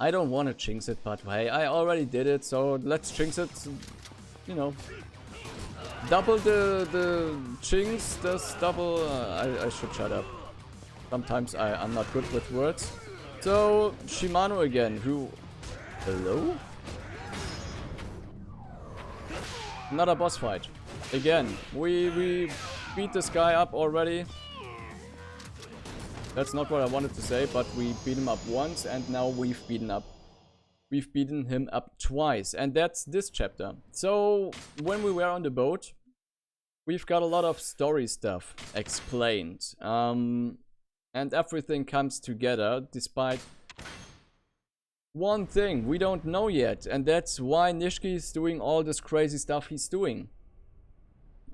I don't want to jinx it, but hey, I already did it, so let's jinx it. You know, double the jinx, does double. I should shut up. Sometimes I'm not good with words. So Shimano again. Who? Hello? Another boss fight. Again, we beat this guy up already. That's not what I wanted to say, but we beat him up once, and now we've beaten him up twice, and that's this chapter. So when we were on the boat, we've got a lot of story stuff explained, and everything comes together despite one thing we don't know yet, and that's why Nishiki is doing all this crazy stuff he's doing.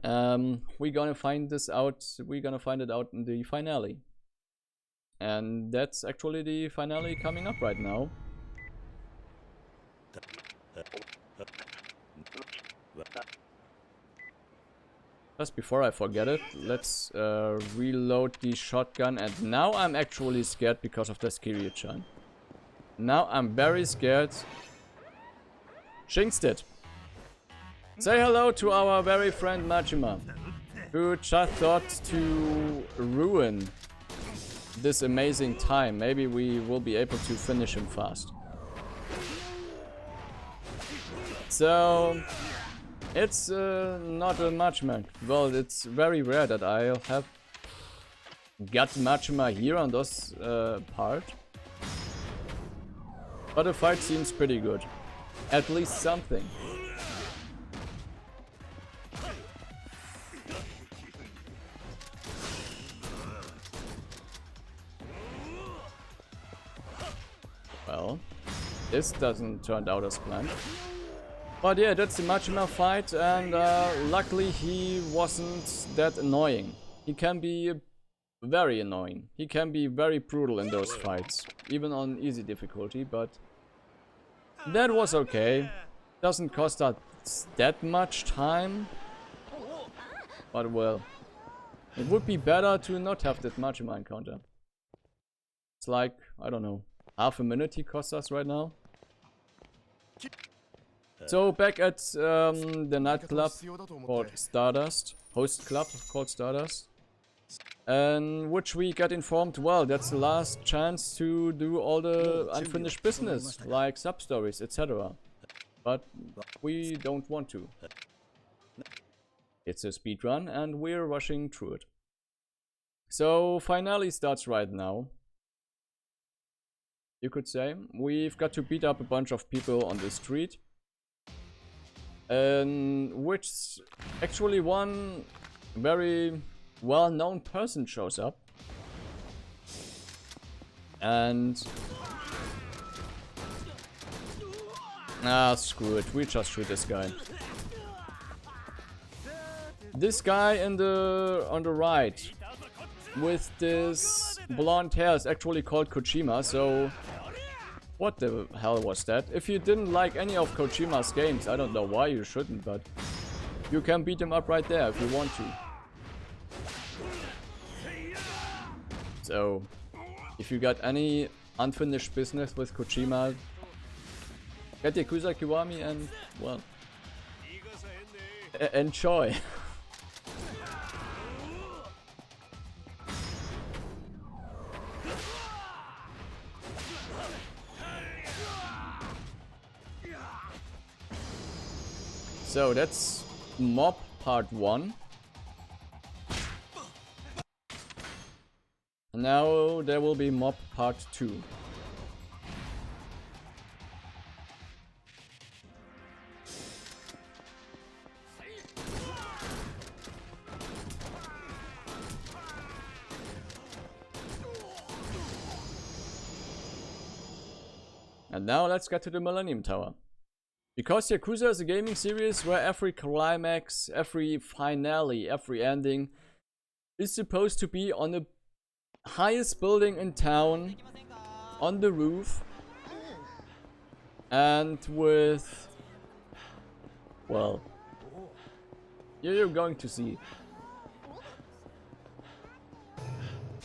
We're gonna find this out. We're gonna find it out in the finale. And that's actually the finale coming up right now. Just before I forget it, let's reload the shotgun. And now I'm actually scared because of the Kiryu-chan. Now I'm very scared. Jinxed it. Say hello to our very friend Majima, who just thought to ruin this amazing time. Maybe we will be able to finish him fast. So it's not a Machima. Well, it's very rare that I'll have got Machima here on this part. But the fight seems pretty good. At least something. Well, this doesn't turn out as planned. But yeah, that's the Machima fight, and luckily he wasn't that annoying. He can be very annoying. He can be very brutal in those fights, even on easy difficulty, but that was okay. Doesn't cost us that much time, but well, it would be better to not have that Machima encounter. It's like, I don't know, half a minute he costs us right now. So back at the nightclub called Stardust, host club called Stardust, and which we get informed, well, that's the last chance to do all the unfinished business, like sub-stories, etc. But we don't want to. It's a speedrun and we're rushing through it. So finale starts right now. You could say. We've got to beat up a bunch of people on the street. Which actually one very well-known person shows up. And screw it, we just shoot this guy. This guy on the right with this blonde hair is actually called Kojima, so what the hell was that? If you didn't like any of Kojima's games, I don't know why you shouldn't, but you can beat him up right there if you want to. So, if you got any unfinished business with Kojima, get Yakuza Kiwami and, well, enjoy. So that's Mob Part 1. Now there will be Mob Part 2. And now let's get to the Millennium Tower. Because Yakuza is a gaming series where every climax, every finale, every ending is supposed to be on the highest building in town, on the roof, and with, well, you're going to see.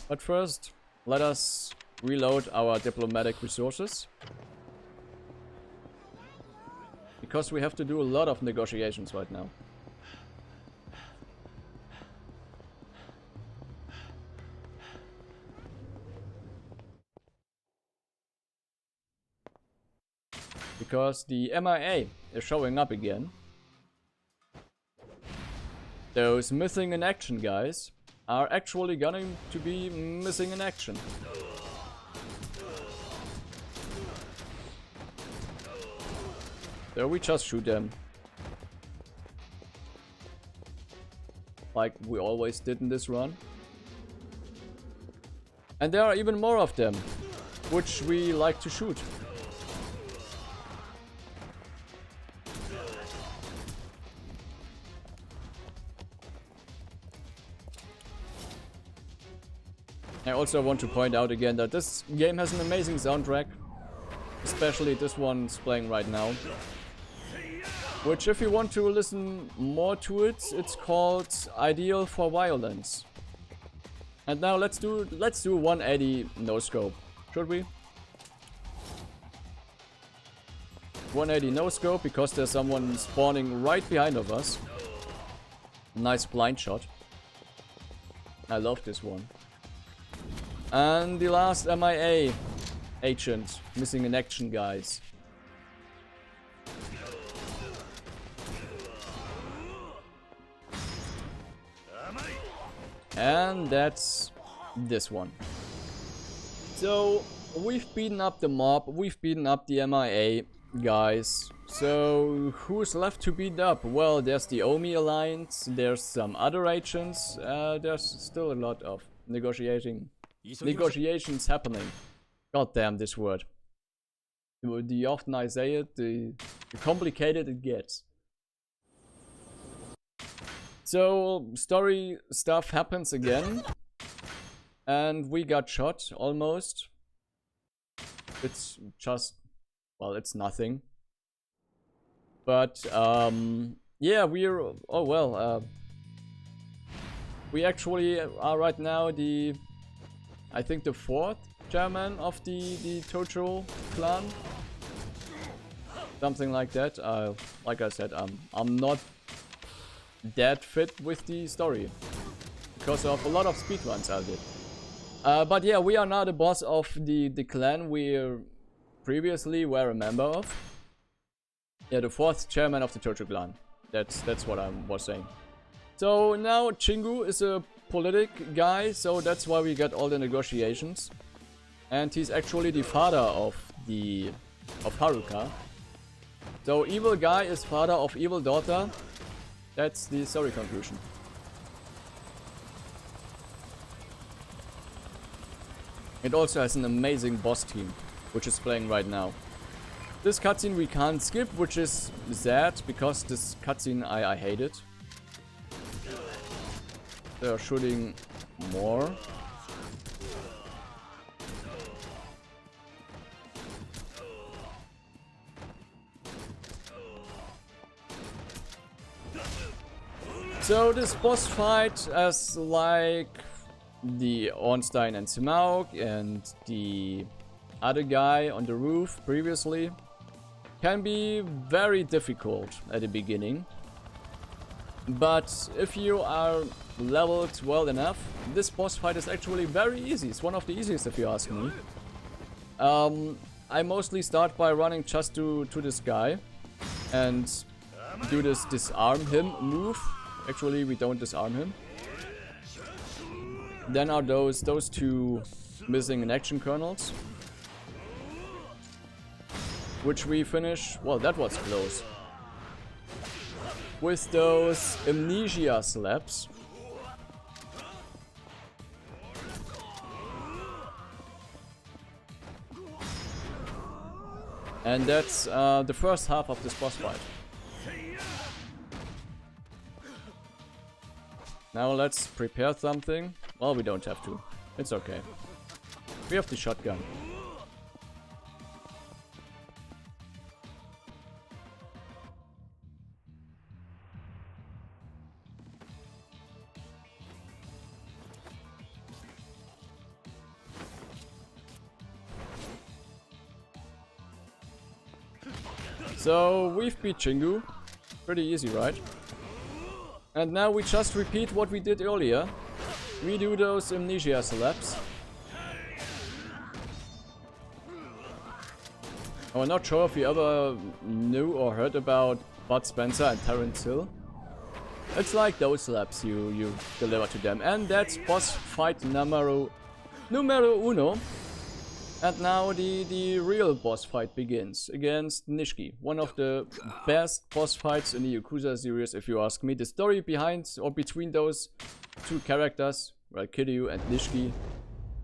But first, let us reload our diplomatic resources. Because we have to do a lot of negotiations right now. Because the MIA is showing up again. Those missing in action guys are actually going to be missing in action. So we just shoot them. Like we always did in this run. And there are even more of them, which we like to shoot. I also want to point out again that this game has an amazing soundtrack. Especially this one's playing right now. Which, if you want to listen more to it, it's called Ideal for Violence. And now let's do 180 no scope. Should we? 180 no scope because there's someone spawning right behind of us. Nice blind shot. I love this one. And the last MIA agent missing in action guys. And that's this one. So we've beaten up the mob, we've beaten up the MIA guys. So who's left to beat up? Well, there's the Omi Alliance, there's some other agents, there's still a lot of negotiations happening. God damn this word. The often I say it, the complicated it gets. So, story stuff happens again. And we got shot, almost. It's just, well, it's nothing. But, yeah, we're, oh well, we actually are right now I think the 4th chairman of the Tojo clan. Something like that. Like I said, I'm not that fit with the story because of a lot of speedruns I did. But yeah, we are now the boss of the clan we previously were a member of. Yeah, the 4th chairman of the Tojo clan. That's what I was saying. So now Chingu is a politic guy, so that's why we got all the negotiations. And he's actually the father of Haruka. So evil guy is father of evil daughter. That's the story conclusion. It also has an amazing boss team, which is playing right now. This cutscene we can't skip, which is sad, because this cutscene I hate it. They're shooting more. So this boss fight, as like the Ornstein and Smaug and the other guy on the roof previously, can be very difficult at the beginning. But if you are leveled well enough, this boss fight is actually very easy. It's one of the easiest if you ask me. I mostly start by running just to this guy and do this disarm him move. Actually, we don't disarm him. Then are those two missing in action kernels, which we finish. Well, that was close. With those amnesia slaps. And that's the first half of this boss fight. Now let's prepare something. Well, we don't have to. It's okay. We have the shotgun. So we've beat Chingu. Pretty easy, right? And now we just repeat what we did earlier. We do those amnesia slaps. I'm not sure if you ever knew or heard about Bud Spencer and Terence Hill. It's like those slaps you deliver to them. And that's boss fight numero uno. And now the real boss fight begins against Nishiki. One of the best boss fights in the Yakuza series, if you ask me. The story behind or between those two characters, well, Kiryu and Nishiki.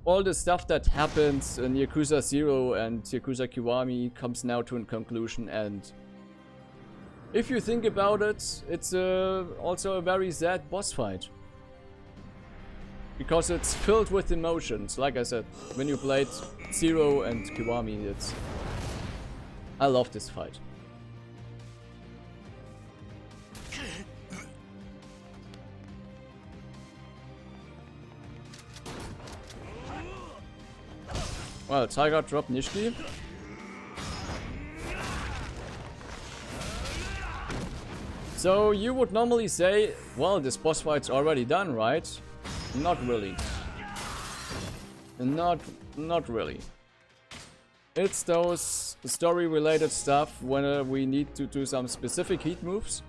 All the stuff that happens in Yakuza 0 and Yakuza Kiwami comes now to a conclusion, and if you think about it, it's also a very sad boss fight. Because it's filled with emotions, like I said, when you played 0 and Kiwami, it's... I love this fight. Well, Tiger dropped Nishiki. So you would normally say, well, this boss fight's already done, right? Not really. Not really. It's those story-related stuff when we need to do some specific heat moves.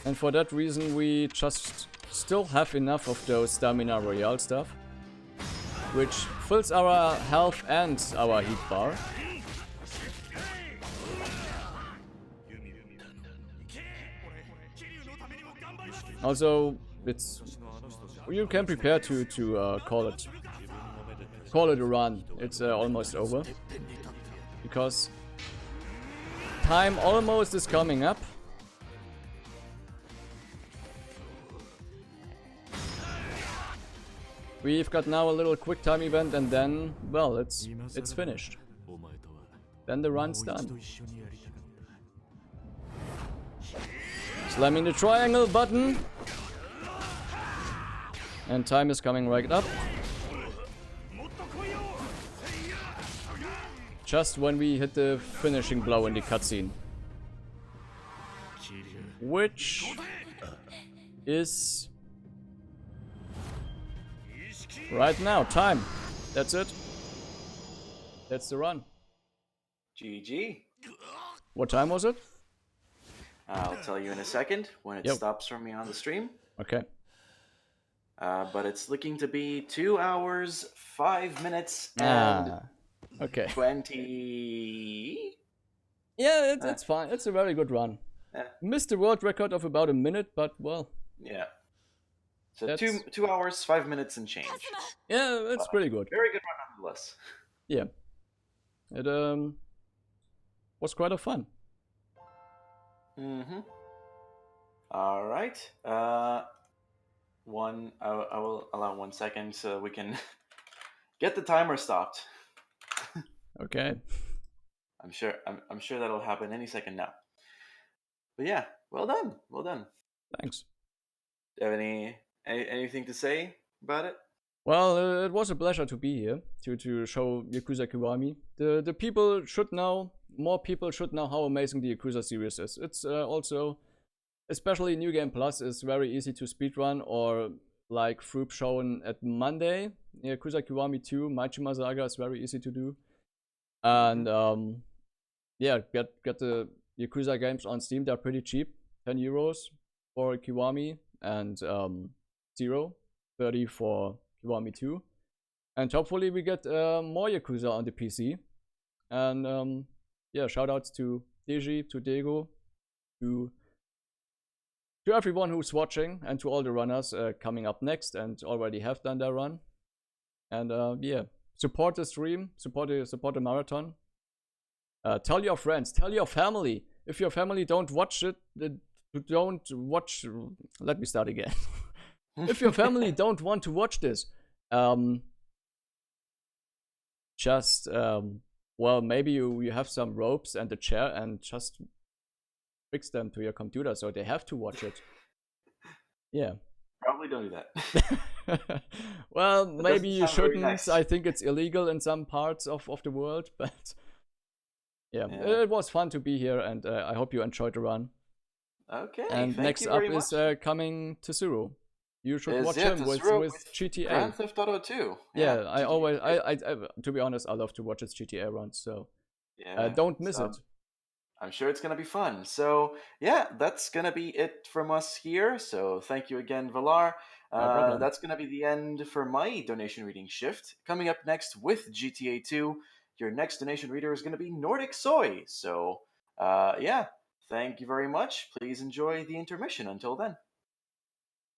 And for that reason we just still have enough of those Stamina Royale stuff, which fills our health and our heat bar. Also, you can prepare to call it a run. It's almost over, because time almost is coming up. We've got now a little quick time event, and then, well, it's finished. Then the run's done. Slamming the triangle button. And time is coming right up. Just when we hit the finishing blow in the cutscene. Which is right now. Time. That's it. That's the run. GG. What time was it? I'll tell you in a second when it stops for me on the stream. Okay. But it's looking to be 2 hours, 5 minutes, and okay. 20. Yeah, it's fine. It's a very good run. Missed the world record of about a minute, but well. Yeah. So 2 hours, 5 minutes, and change. Yeah, it's pretty good. Very good run nonetheless. Yeah. It was quite a fun. Mm-hmm. All right. I will allow 1 second so we can get the timer stopped. Okay. I'm sure that'll happen any second now. But yeah, well done. Well done. Thanks. Do you have anything to say about it? Well, it was a pleasure to be here to show Yakuza Kiwami. The people should know, more people should know how amazing the Yakuza series is. It's also, especially New Game Plus, is very easy to speedrun, or like Fruip shown at Monday. Yakuza Kiwami 2, Majima Saga is very easy to do. And yeah, get the Yakuza games on Steam. They're pretty cheap, 10 euros for Kiwami, and 30 for Kiwami 2. And hopefully we get more Yakuza on the PC. And yeah, shoutouts to Deji, to Dego, to to everyone who's watching and to all the runners coming up next and already have done their run. And yeah, support the stream, support the marathon. Tell your friends, tell your family. If your family don't watch it, don't watch. Let me start again. If your family don't want to watch this, just well, maybe you have some ropes and a chair and just fix them to your computer so they have to watch it. Yeah. Probably don't do that. Well, That maybe doesn't you sound very shouldn't. nice. I think it's illegal in some parts of the world, but yeah, Yeah. it was fun to be here, and I hope you enjoyed the run. Okay, And thank next you up very is much. coming Tsuru. You should Is watch it him with Tsuru with GTA. Grand Theft Auto 2? Yeah, I GTA, always, right? to be honest, I love to watch his GTA runs, so Yeah. don't miss So it. I'm sure it's gonna be fun. So yeah, that's gonna be it from us here. So thank you again, Valar. No problem. That's gonna be the end for my donation reading shift. Coming up next with GTA 2, your next donation reader is gonna be Nordic Soy. So yeah, thank you very much. Please enjoy the intermission. Until then.